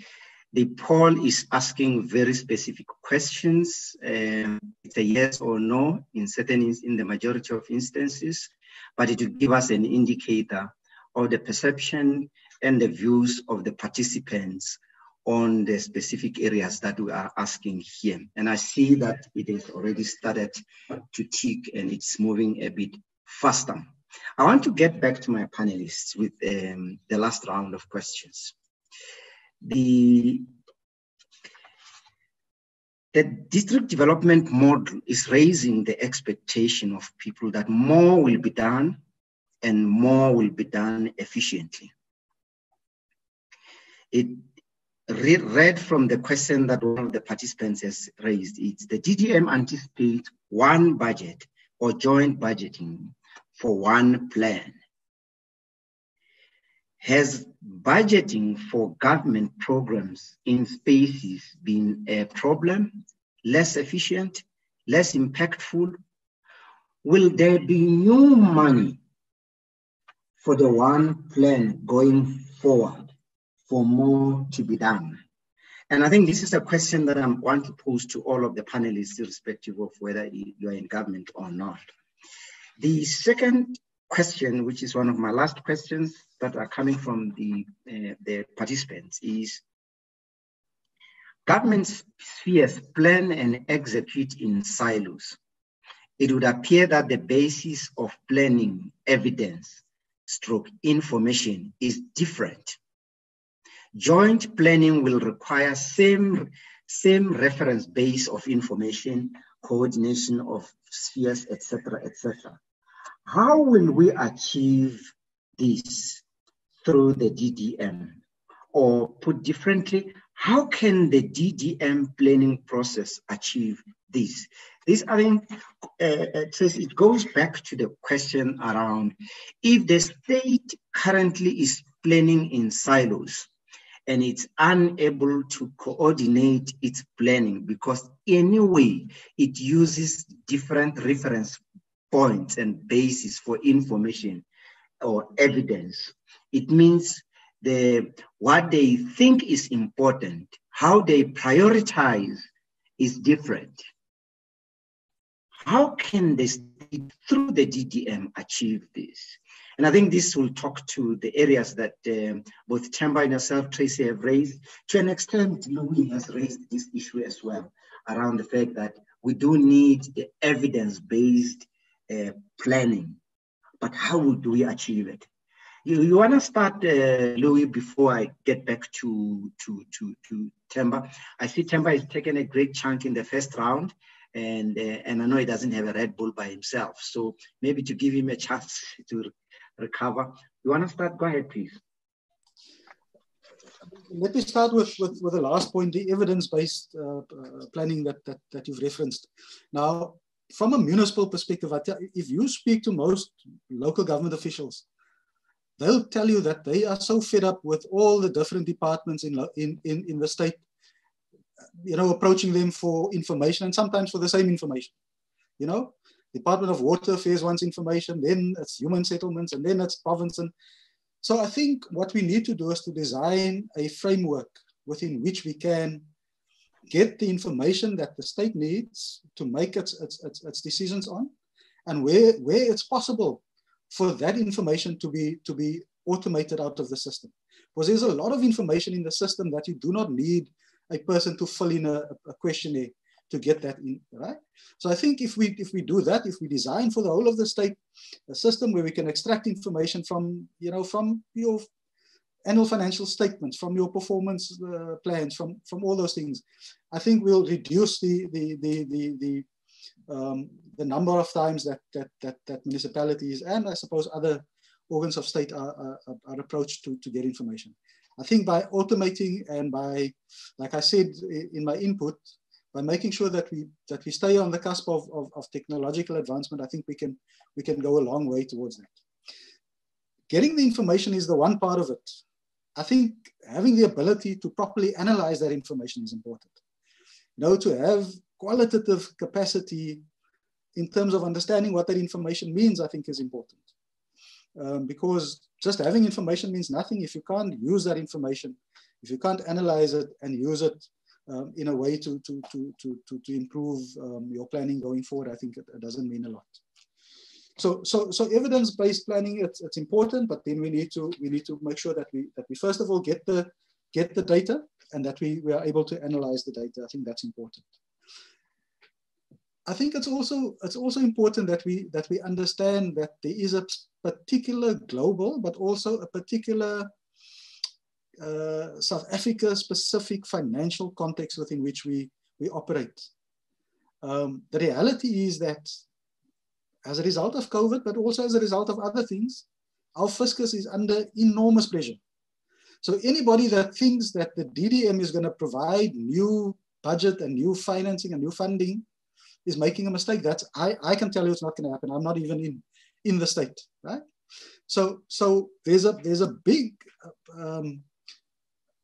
The poll is asking very specific questions. It's a yes or no in the majority of instances, but it will give us an indicator of the perception and the views of the participants on the specific areas that we are asking here. And I see that it has already started to tick and it's moving a bit faster. I want to get back to my panelists with the last round of questions. The district development model is raising the expectation of people that more will be done and more will be done efficiently. It read from the question that one of the participants has raised. It's the DDM anticipates one budget or joint budgeting for one plan. Has budgeting for government programs in spaces been a problem, less efficient, less impactful? Will there be new money for the one plan going forward for more to be done? And I think this is a question that I want to pose to all of the panelists, irrespective of whether you are in government or not. The second question, which is one of my last questions that are coming from the participants, is government spheres plan and execute in silos. It would appear that the basis of planning evidence stroke information is different. Joint planning will require same reference base of information, coordination of spheres, etc., etc. How will we achieve this through the DDM? Or put differently, how can the DDM planning process achieve this? This, I think, it goes back to the question around if the state currently is planning in silos and it's unable to coordinate its planning because anyway it uses different reference points and bases for information or evidence, it means what they think is important, how they prioritize is different. How can the state, through the DDM, achieve this? And I think this will talk to the areas that both Themba and yourself, Tracy, have raised. To an extent, Louis has raised this issue as well, around the fact that we do need the evidence-based planning. But how do we achieve it? You want to start, Louis, before I get back to Themba? I see Themba has taken a great chunk in the first round, and I know he doesn't have a Red Bull by himself. So maybe to give him a chance to recover. You want to start? Go ahead, please. Let me start with the last point, the evidence-based planning that you've referenced. Now, from a municipal perspective, if you speak to most local government officials, they'll tell you that they are so fed up with all the different departments in the state, approaching them for information and sometimes for the same information. Department of Water Affairs wants information, then it's human settlements, and then it's province. And so I think what we need to do is to design a framework within which we can get the information that the state needs to make its decisions on, and where it's possible for that information to be automated out of the system. Because there's a lot of information in the system that you do not need a person to fill in a questionnaire to get that in, right? So I think if we do that, if we design for the whole of the state a system where we can extract information from your annual financial statements, from your performance plans, from all those things, I think we'll reduce the number of times that municipalities and I suppose other organs of state are approached to get information. I think by automating and by, like I said in my input, by making sure that we stay on the cusp of technological advancement, I think we can go a long way towards that. Getting the information is the one part of it. I think having the ability to properly analyze that information is important. To have qualitative capacity in terms of understanding what that information means, I think is important. Because just having information means nothing if you can't use that information, if you can't analyze it and use it in a way to improve your planning going forward. I think it doesn't mean a lot. So evidence-based planning, it's important, but then we need to make sure that we first of all get the data and that we are able to analyze the data. I think that's important. I think it's also important that we understand that there is a particular global, but also a particular South Africa specific financial context within which we operate. The reality is that as a result of COVID, but also as a result of other things, our fiscus is under enormous pressure. So anybody that thinks that the DDM is going to provide new budget and new financing and new funding is making a mistake. I can tell you it's not going to happen. I'm not even in the state, right? So there's a big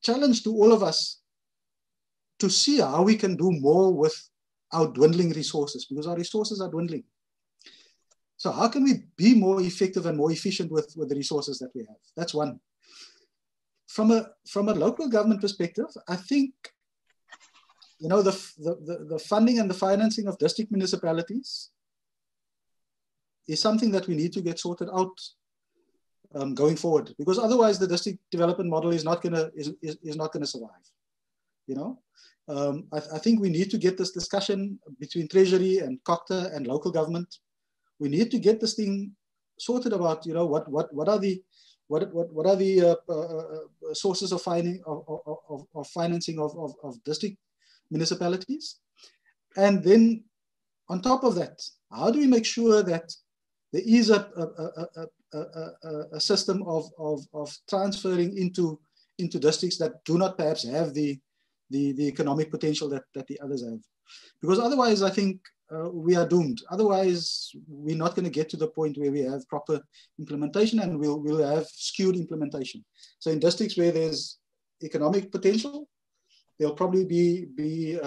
challenge to all of us to see how we can do more with our dwindling resources, because our resources are dwindling. So how can we be more effective and more efficient with the resources that we have? That's one. From a local government perspective, I think the funding and the financing of district municipalities is something that we need to get sorted out going forward, because otherwise the district development model is not gonna survive. I think we need to get this discussion between Treasury and COCTA and local government. We need to get this thing sorted about what are the sources of financing of district municipalities, and then on top of that, how do we make sure that there is a a system of transferring into districts that do not perhaps have the economic potential that the others have. Because otherwise, I think we are doomed. Otherwise, we're not going to get to the point where we have proper implementation, and we'll have skewed implementation. So in districts where there's economic potential, there'll probably be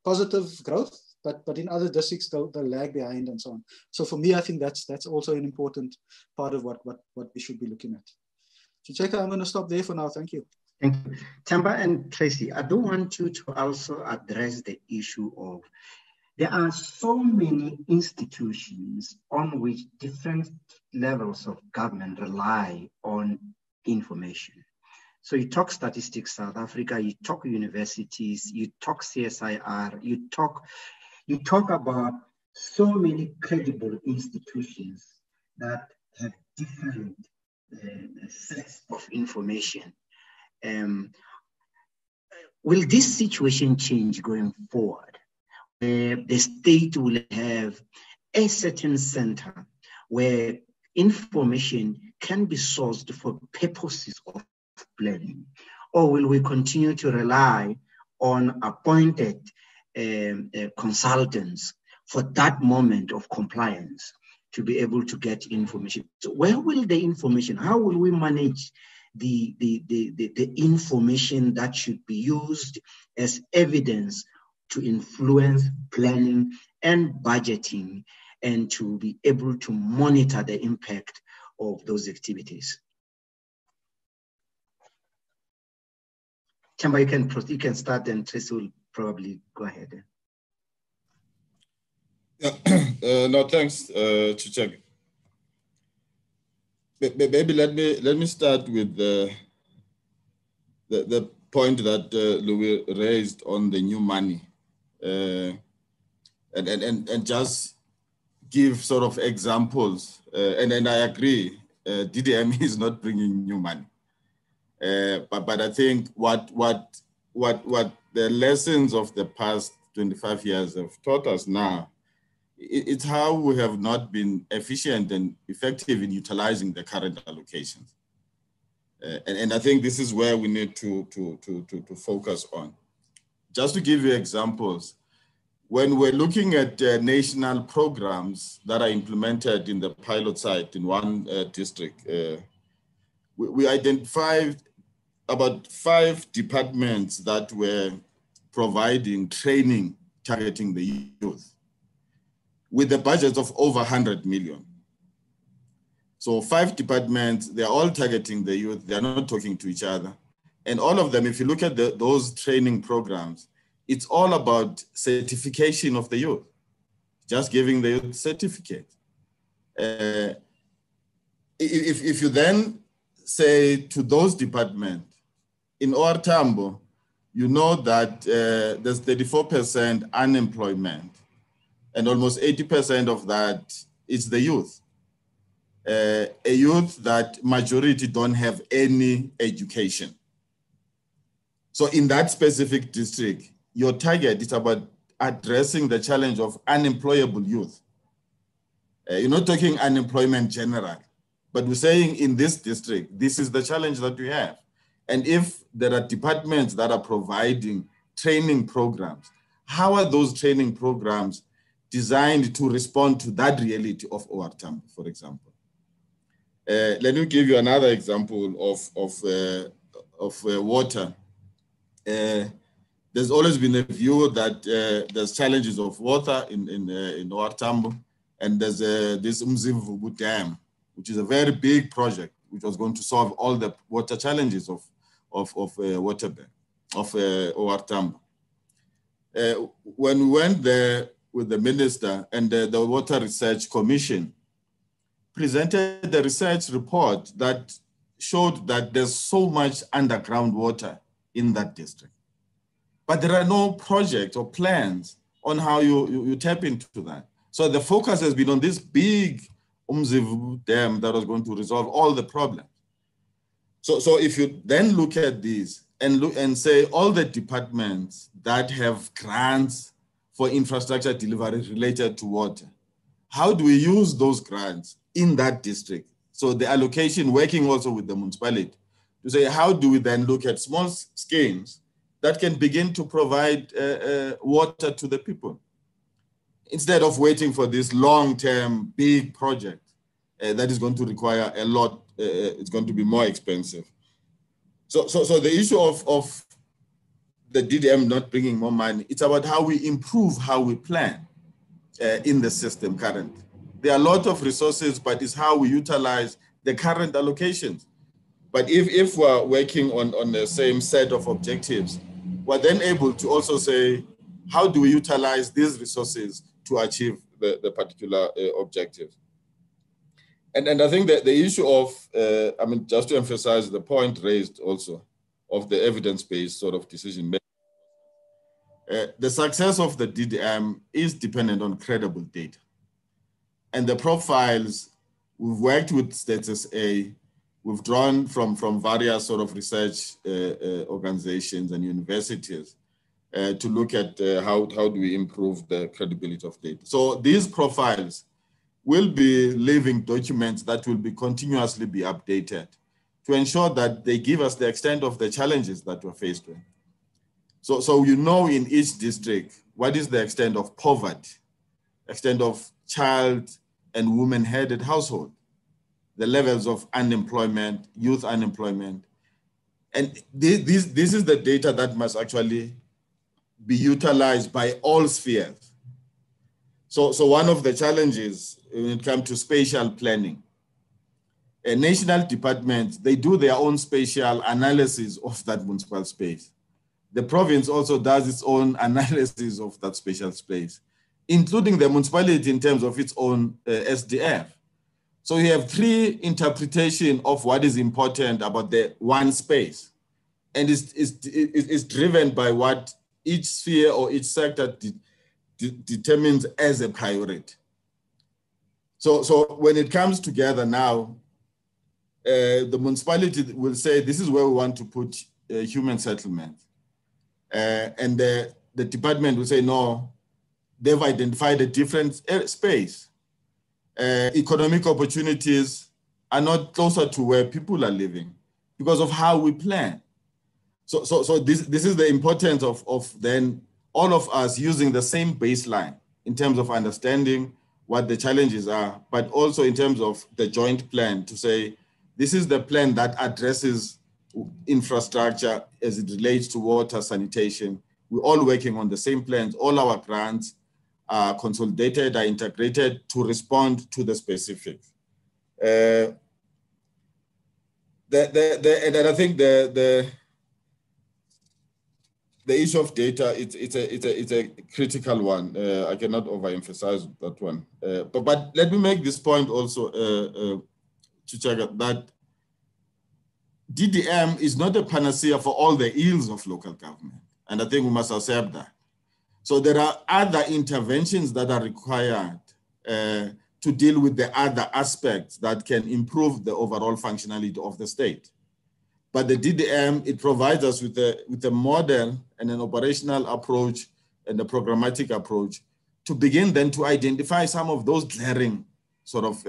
positive growth, but in other districts, they'll lag behind and so on. So for me, I think that's also an important part of what we should be looking at. Chicheka, I'm going to stop there for now. Thank you. Thank you. Tamba and Tracy, I do want you to also address the issue of there are so many institutions on which different levels of government rely on information. So you talk Statistics South Africa, you talk universities, you talk CSIR, you talk about so many credible institutions that have different sets of information. Will this situation change going forward? The state will have a certain center where information can be sourced for purposes of planning, or will we continue to rely on appointed consultants for that moment of compliance to be able to get information? So where will the information, how will we manage the information that should be used as evidence to influence planning and budgeting, and to be able to monitor the impact of those activities? Chamba, you can start, and Tracy will probably go ahead. Yeah. No, thanks, Chichek. Maybe let me start with the point that Louis raised on the new money, and just give sort of examples. And I agree, DDM is not bringing new money. But I think what the lessons of the past 25 years have taught us now, it's how we have not been efficient and effective in utilizing the current allocations. And I think this is where we need to focus on. Just to give you examples, when we're looking at national programs that are implemented in the pilot site in one district, we identified about 5 departments that were providing training targeting the youth with a budget of over 100 million. So 5 departments, they're all targeting the youth. They're not talking to each other. And all of them, if you look at those training programs, it's all about certification of the youth, just giving the youth certificate. If you then say to those departments, in OR Tambo, you know that there's 34% unemployment, and almost 80% of that is the youth. A youth that majority don't have any education. So in that specific district, your target is about addressing the challenge of unemployable youth. You're not talking unemployment general, but we're saying in this district, this is the challenge that we have. And if there are departments that are providing training programs, how are those training programs designed to respond to that reality of OR Tambo, for example? Let me give you another example of water. There's always been a view that there's challenges of water in OR Tambo, and there's this Umzimvubu Dam, which is a very big project, which was going to solve all the water challenges of OR Tambo. When we went there with the minister, and the Water Research Commission presented the research report that showed that there's so much underground water in that district. But there are no projects or plans on how you tap into that. So the focus has been on this big Umzivu Dam that was going to resolve all the problems. So if you then look at these and say all the departments that have grants for infrastructure delivery related to water, how do we use those grants in that district. So the allocation, working also with the municipality, to say, how do we then look at small schemes that can begin to provide water to the people, instead of waiting for this long-term big project that is going to require a lot, it's going to be more expensive. So the issue of the DDM not bringing more money, it's about how we improve how we plan in the system currently. There are a lot of resources, but it's how we utilize the current allocations. But if we're working on the same set of objectives, we're then able to also say, how do we utilize these resources to achieve the particular objective? And I think that the issue of, I mean, just to emphasize the point raised also of the evidence-based sort of decision making, the success of the DDM is dependent on credible data. And the profiles, we've worked with Status A, we've drawn from various sort of research organizations and universities to look at how do we improve the credibility of data. So these profiles will be living documents that will be continuously be updated to ensure that they give us the extent of the challenges that we're faced with. So you know in each district, what is the extent of poverty, extent of child and woman-headed household, the levels of unemployment, youth unemployment. And this is the data that must actually be utilized by all spheres. So one of the challenges when it comes to spatial planning, national departments, they do their own spatial analysis of that municipal space. The province also does its own analysis of that spatial space, including the municipality in terms of its own SDF. So you have three interpretations of what is important about the one space. And it's driven by what each sphere or each sector determines as a priority. So when it comes together now, the municipality will say, this is where we want to put human settlement. And the department will say, no, they've identified a different space. Economic opportunities are not closer to where people are living because of how we plan. So this is the importance of then all of us using the same baseline in terms of understanding what the challenges are, but also in terms of the joint plan to say, this is the plan that addresses infrastructure as it relates to water, sanitation. We're all working on the same plans. All our grants are consolidated, are integrated to respond to the specifics. And I think the issue of data, it's a critical one. I cannot overemphasize that one. But let me make this point also, Chichaga, that DDM is not a panacea for all the ills of local government. And I think we must accept that. So there are other interventions that are required to deal with the other aspects that can improve the overall functionality of the state. But the DDM, it provides us with a model and an operational approach and a programmatic approach to begin then to identify some of those glaring sort of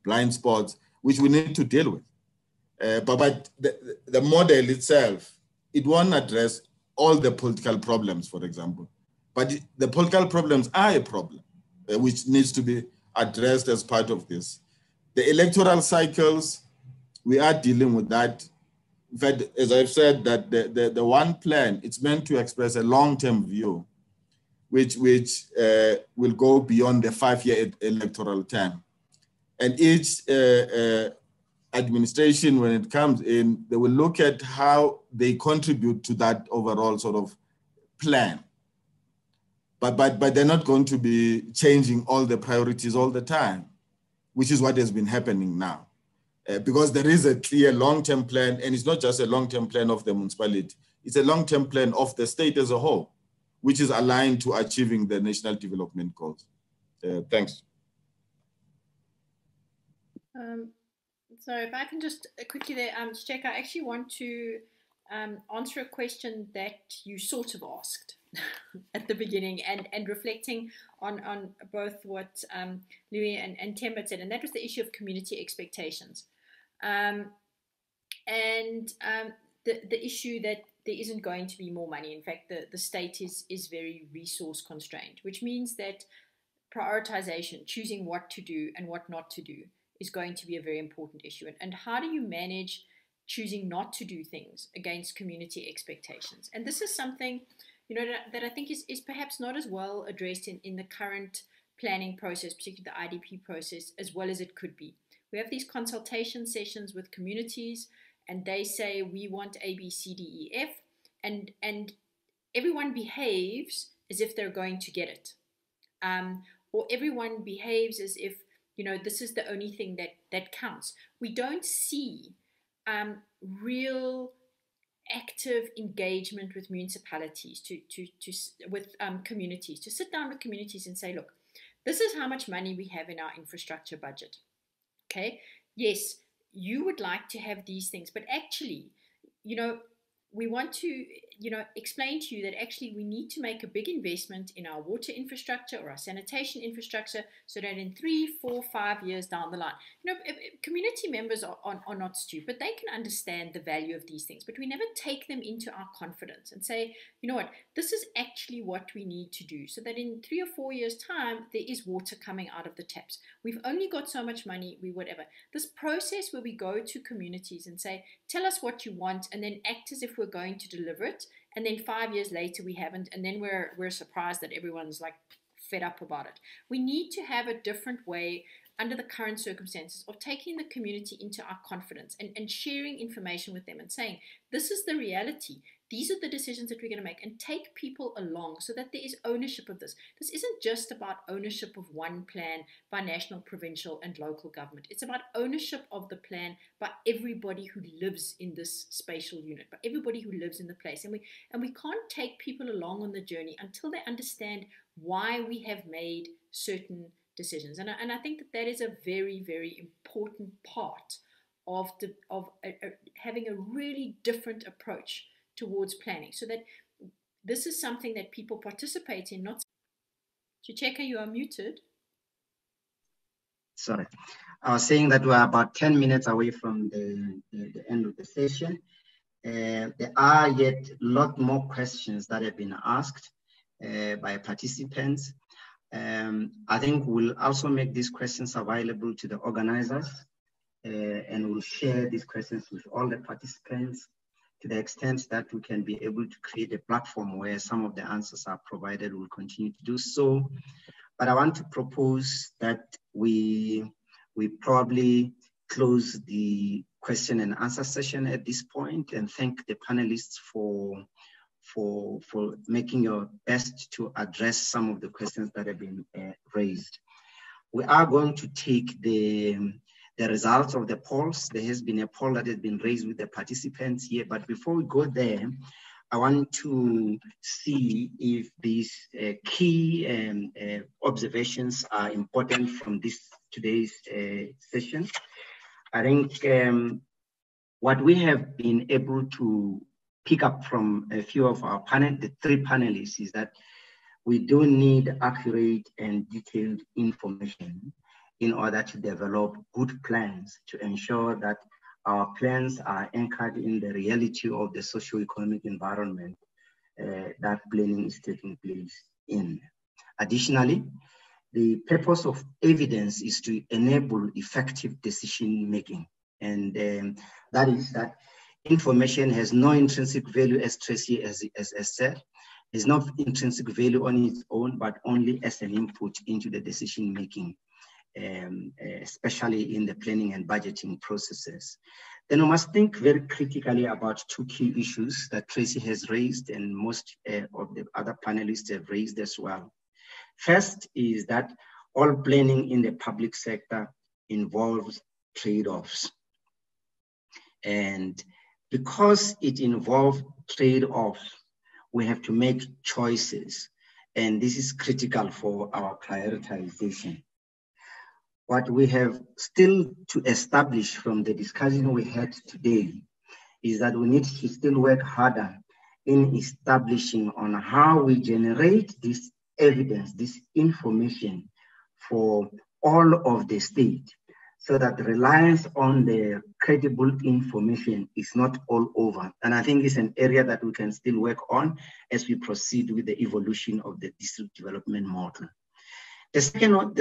blind spots which we need to deal with. But the model itself, it won't address all the political problems, for example. But the political problems are a problem which needs to be addressed as part of this. The electoral cycles, we are dealing with that. In fact, as I've said, that the one plan, it's meant to express a long-term view, which will go beyond the 5-year electoral term. And each administration, when it comes in, they will look at how they contribute to that overall sort of plan. But they're not going to be changing all the priorities all the time, which is what has been happening now. Because there is a clear long-term plan, and it's not just a long-term plan of the municipality, it's a long-term plan of the state as a whole, which is aligned to achieving the national development goals. Thanks. So if I can just quickly there, Check, I actually want to answer a question that you sort of asked. at the beginning, and reflecting on both what Louis and Temba said, and that was the issue of community expectations, and the issue that there isn't going to be more money. In fact, the state is very resource constrained, which means that prioritization, choosing what to do and what not to do, is going to be a very important issue. And how do you manage choosing not to do things against community expectations? And this is something, that I think is perhaps not as well addressed in the current planning process, particularly the IDP process, as well as it could be. We have these consultation sessions with communities, and they say, we want A, B, C, D, E, F, and everyone behaves as if they're going to get it. Or everyone behaves as if, this is the only thing that counts. We don't see real active engagement with municipalities, with communities, to sit down with communities and say, look, this is how much money we have in our infrastructure budget. Okay, yes, you would like to have these things, but actually, we want to, explain to you that actually we need to make a big investment in our water infrastructure or our sanitation infrastructure, so that in 3, 4, 5 years down the line, community members are not stupid. They can understand the value of these things, but we never take them into our confidence and say, you know what, this is actually what we need to do, so that in 3 or 4 years' time, there is water coming out of the taps. We've only got so much money, whatever. This process where we go to communities and say, tell us what you want, and then act as if we're going to deliver it, and then 5 years later we haven't, and then we're surprised that everyone's like fed up about it. We need to have a different way under the current circumstances of taking the community into our confidence and sharing information with them and saying, this is the reality. These are the decisions that we're going to make, and take people along so that there is ownership of this. This isn't just about ownership of one plan by national, provincial, and local government. It's about ownership of the plan by everybody who lives in this spatial unit, by everybody who lives in the place. And we can't take people along on the journey until they understand why we have made certain decisions. And I think that is a very, very important part of having a really different approach towards planning, so that this is something that people participate in. Not Chicheka, you are muted. Sorry, I was saying that we're about 10 minutes away from the end of the session. There are yet a lot more questions that have been asked by participants. I think we'll also make these questions available to the organizers, and we'll share these questions with all the participants to the extent that we can be able to create a platform where some of the answers are provided. We'll continue to do so. But I want to propose that we probably close the question and answer session at this point, and thank the panelists for making your best to address some of the questions that have been raised. We are going to take the results of the polls. There has been a poll that has been raised with the participants here, but before we go there, I want to see if these key observations are important from today's session. I think what we have been able to pick up from a few of our the 3 panelists, is that we do need accurate and detailed information in order to develop good plans to ensure that our plans are anchored in the reality of the socio-economic environment that planning is taking place in. Additionally, the purpose of evidence is to enable effective decision making. And that is that information has no intrinsic value, as Tracy has said. There's no intrinsic value on its own, but only as an input into the decision making, especially in the planning and budgeting processes. Then we must think very critically about 2 key issues that Tracy has raised, and most of the other panelists have raised as well. First is that all planning in the public sector involves trade-offs. And because it involves trade-offs, we have to make choices. And this is critical for our prioritization. What we have still to establish from the discussion we had today is that we need to still work harder in establishing on how we generate this evidence, this information for all of the state, so that reliance on the credible information is not all over. And I think it's an area that we can still work on as we proceed with the evolution of the district development model. The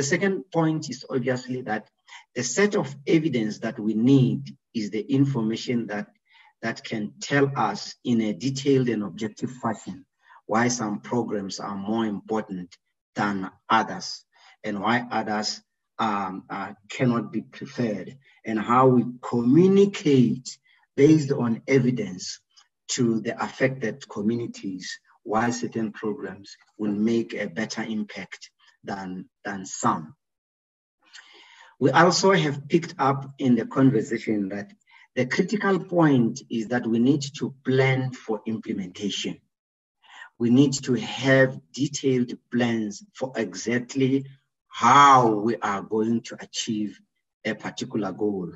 second point is obviously that the set of evidence that we need is the information that can tell us in a detailed and objective fashion why some programs are more important than others and why others cannot be preferred, and how we communicate based on evidence to the affected communities why certain programs will make a better impact than some. We also have picked up in the conversation that the critical point is that we need to plan for implementation. We need to have detailed plans for exactly how we are going to achieve a particular goal.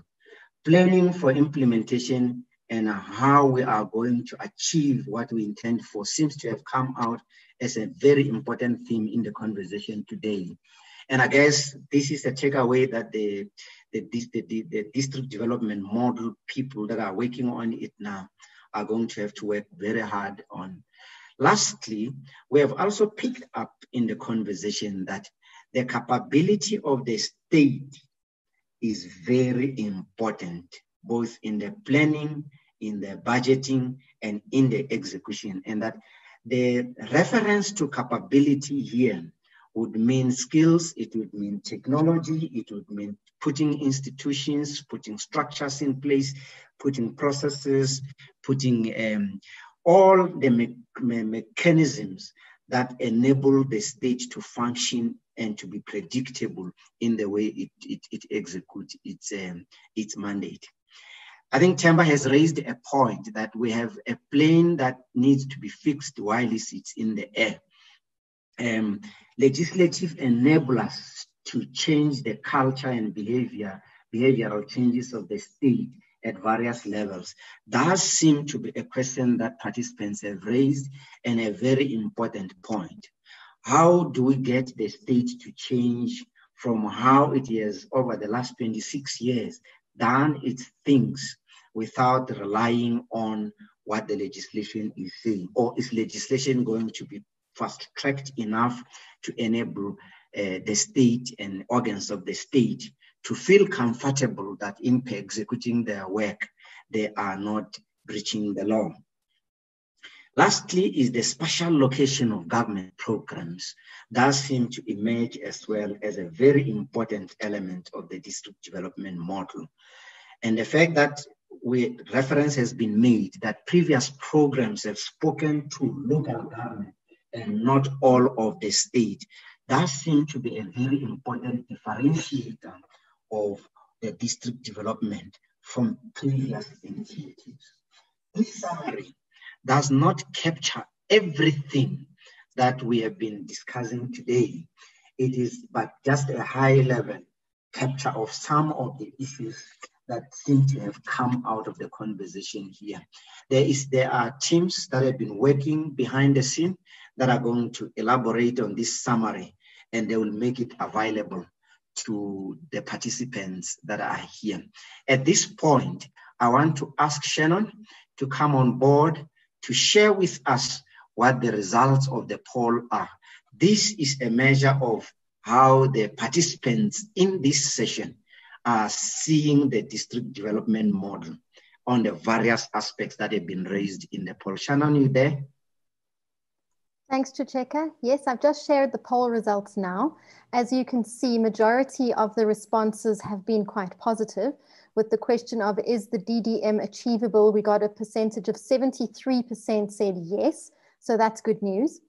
Planning for implementation and how we are going to achieve what we intend for seems to have come out as a very important theme in the conversation today. And I guess this is a takeaway that the district development model people that are working on it now are going to have to work very hard on. Lastly, we have also picked up in the conversation that the capability of the state is very important, both in the planning, in the budgeting, and in the execution, and that the reference to capability here would mean skills, it would mean technology, it would mean putting institutions, putting structures in place, putting processes, putting all the mechanisms that enable the state to function and to be predictable in the way it executes its mandate. I think Themba has raised a point that we have a plane that needs to be fixed while it's in the air. Legislative enablers to change the culture and behavioral changes of the state at various levels does seem to be a question that participants have raised, and a very important point. How do we get the state to change from how it has over the last 26 years done its things without relying on what the legislation is saying? Or is legislation going to be fast-tracked enough to enable the state and organs of the state to feel comfortable that in executing their work, they are not breaching the law? Lastly is the spatial location of government programs does seem to emerge as well as a very important element of the district development model. And the fact that reference has been made that previous programs have spoken to local government and not all of the state does seem to be a very important differentiator of the district development from previous initiatives. This summary does not capture everything that we have been discussing today. It is but just a high-level capture of some of the issues that seem to have come out of the conversation here. There are teams that have been working behind the scene that are going to elaborate on this summary, and they will make it available to the participants that are here. At this point, I want to ask Shannon to come on board to share with us what the results of the poll are. This is a measure of how the participants in this session are seeing the district development model on the various aspects that have been raised in the poll. Shannon, you there? Thanks, Chicheka. Yes, I've just shared the poll results now. As you can see, majority of the responses have been quite positive. With the question of, is the DDM achievable? We got a percentage of 73% said yes, so that's good news.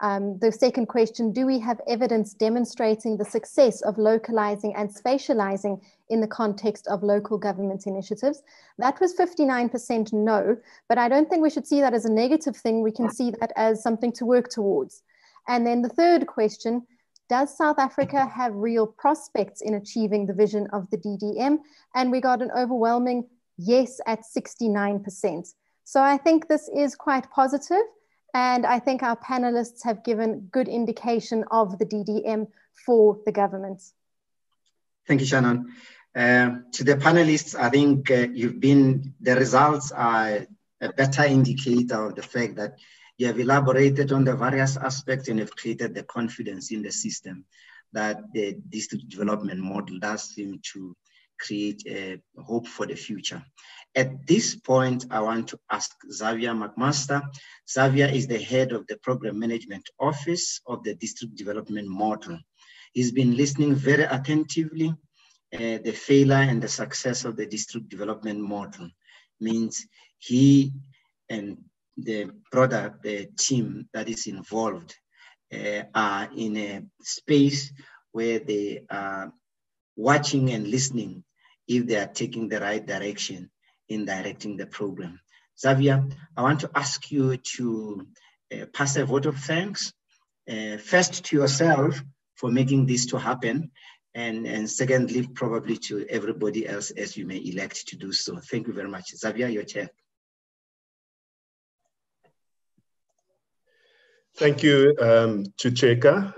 The second question, do we have evidence demonstrating the success of localizing and spatializing in the context of local government initiatives? That was 59% no, but I don't think we should see that as a negative thing. We can see that as something to work towards. And then the third question, does South Africa have real prospects in achieving the vision of the DDM? And we got an overwhelming yes at 69%. So I think this is quite positive, and I think our panelists have given good indication of the DDM for the government. Thank you, Shannon. To the panelists, I think the results are a better indicator of the fact that you have elaborated on the various aspects and have created the confidence in the system that the district development model does seem to create a hope for the future. At this point, I want to ask Xavier Mcmaster. Xavier is the head of the Program Management Office of the District Development Model. He's been listening very attentively. The failure and the success of the district development model means he and the team that is involved are in a space where they are watching and listening if they are taking the right direction in directing the program. Xavier, I want to ask you to pass a vote of thanks, first to yourself for making this to happen, and secondly, probably to everybody else as you may elect to do so. Thank you very much. Xavier, your chair. Thank you, Chucheka.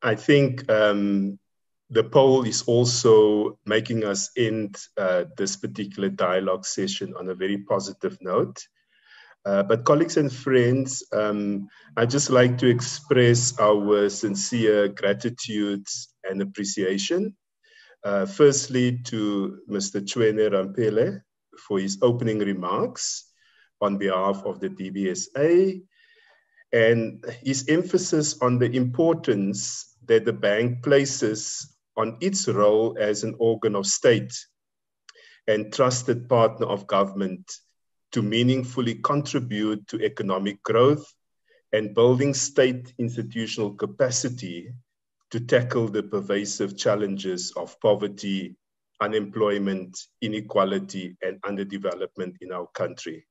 I think the poll is also making us end this particular dialogue session on a very positive note. But colleagues and friends, I'd just like to express our sincere gratitude and appreciation. Firstly, to Mr. Chwene Rampele for his opening remarks on behalf of the DBSA, and his emphasis on the importance that the bank places on its role as an organ of state and trusted partner of government to meaningfully contribute to economic growth and building state institutional capacity to tackle the pervasive challenges of poverty, unemployment, inequality, and underdevelopment in our country.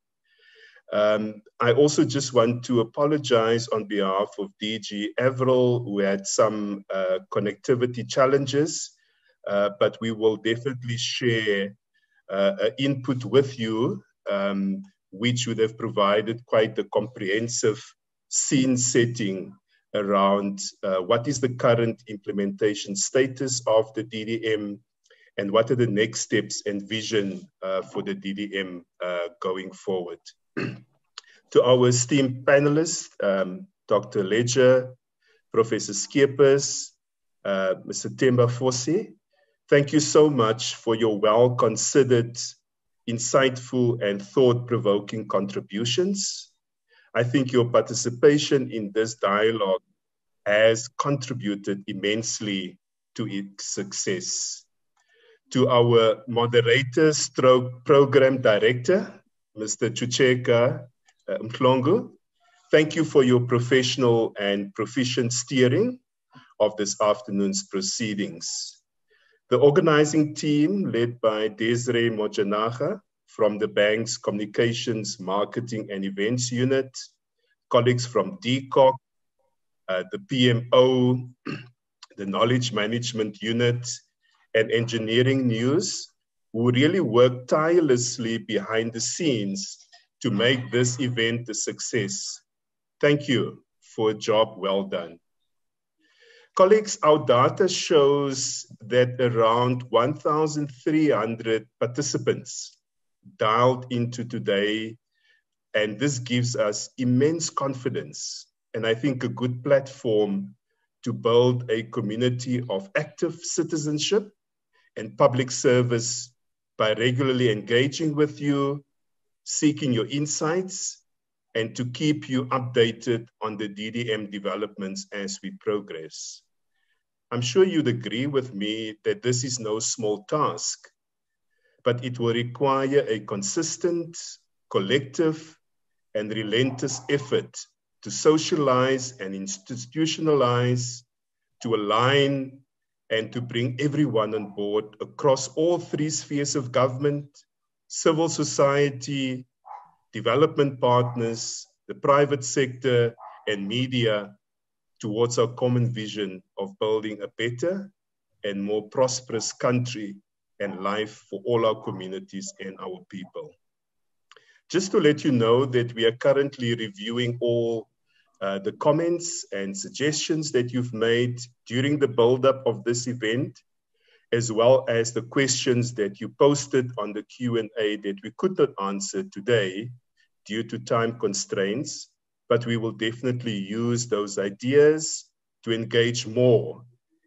I also just want to apologize on behalf of DG Avril, who had some connectivity challenges, but we will definitely share input with you, which would have provided quite a comprehensive scene setting around what is the current implementation status of the DDM and what are the next steps and vision for the DDM going forward. To our esteemed panelists, Dr. Ledger, Professor Skeepers, Mr. Themba Fosi, thank you so much for your well-considered, insightful, and thought-provoking contributions. I think your participation in this dialogue has contributed immensely to its success. To our moderator stroke program director, Mr. Chucheka Mhlongo, thank you for your professional and proficient steering of this afternoon's proceedings. The organizing team, led by Desiree Mojanaga from the bank's Communications, Marketing and Events Unit, colleagues from DCOC, the PMO, the Knowledge Management Unit, and Engineering News, who really worked tirelessly behind the scenes to make this event a success. Thank you for a job well done. Colleagues, our data shows that around 1,300 participants dialed into today, and this gives us immense confidence and I think a good platform to build a community of active citizenship and public service by regularly engaging with you, seeking your insights, and to keep you updated on the DDM developments as we progress. I'm sure you'd agree with me that this is no small task, but it will require a consistent, collective, and relentless effort to socialize and institutionalize, to align, and to bring everyone on board across all three spheres of government, civil society, development partners, the private sector, and media towards our common vision of building a better and more prosperous country and life for all our communities and our people. Just to let you know that we are currently reviewing all the comments and suggestions that you've made during the build-up of this event, as well as the questions that you posted on the Q&A that we could not answer today due to time constraints, but we will definitely use those ideas to engage more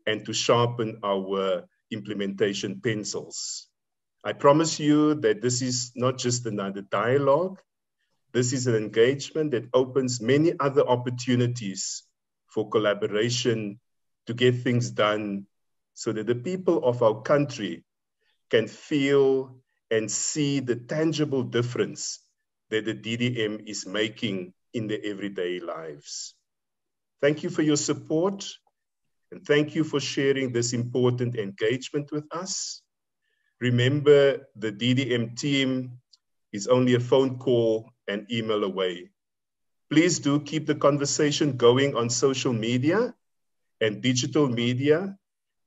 and to sharpen our implementation pencils. I promise you that this is not just another dialogue. This is an engagement that opens many other opportunities for collaboration to get things done so that the people of our country can feel and see the tangible difference that the DDM is making in their everyday lives. Thank you for your support, and thank you for sharing this important engagement with us. Remember, the DDM team is only a phone call and email away. Please do keep the conversation going on social media and digital media,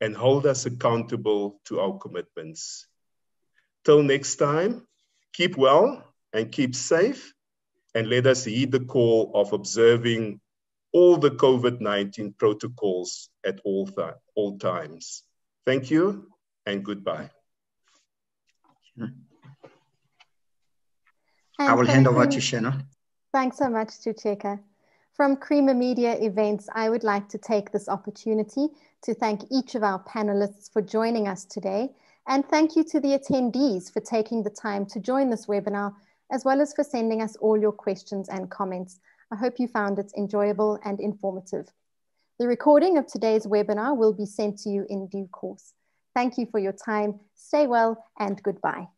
and hold us accountable to our commitments. Till next time, keep well and keep safe, and let us heed the call of observing all the COVID-19 protocols at all times. Thank you and goodbye. I will hand over to Shena. Thanks so much, Chucheka. From Creamer Media Events, I would like to take this opportunity to thank each of our panelists for joining us today, and thank you to the attendees for taking the time to join this webinar, as well as for sending us all your questions and comments. I hope you found it enjoyable and informative. The recording of today's webinar will be sent to you in due course. Thank you for your time. Stay well and goodbye.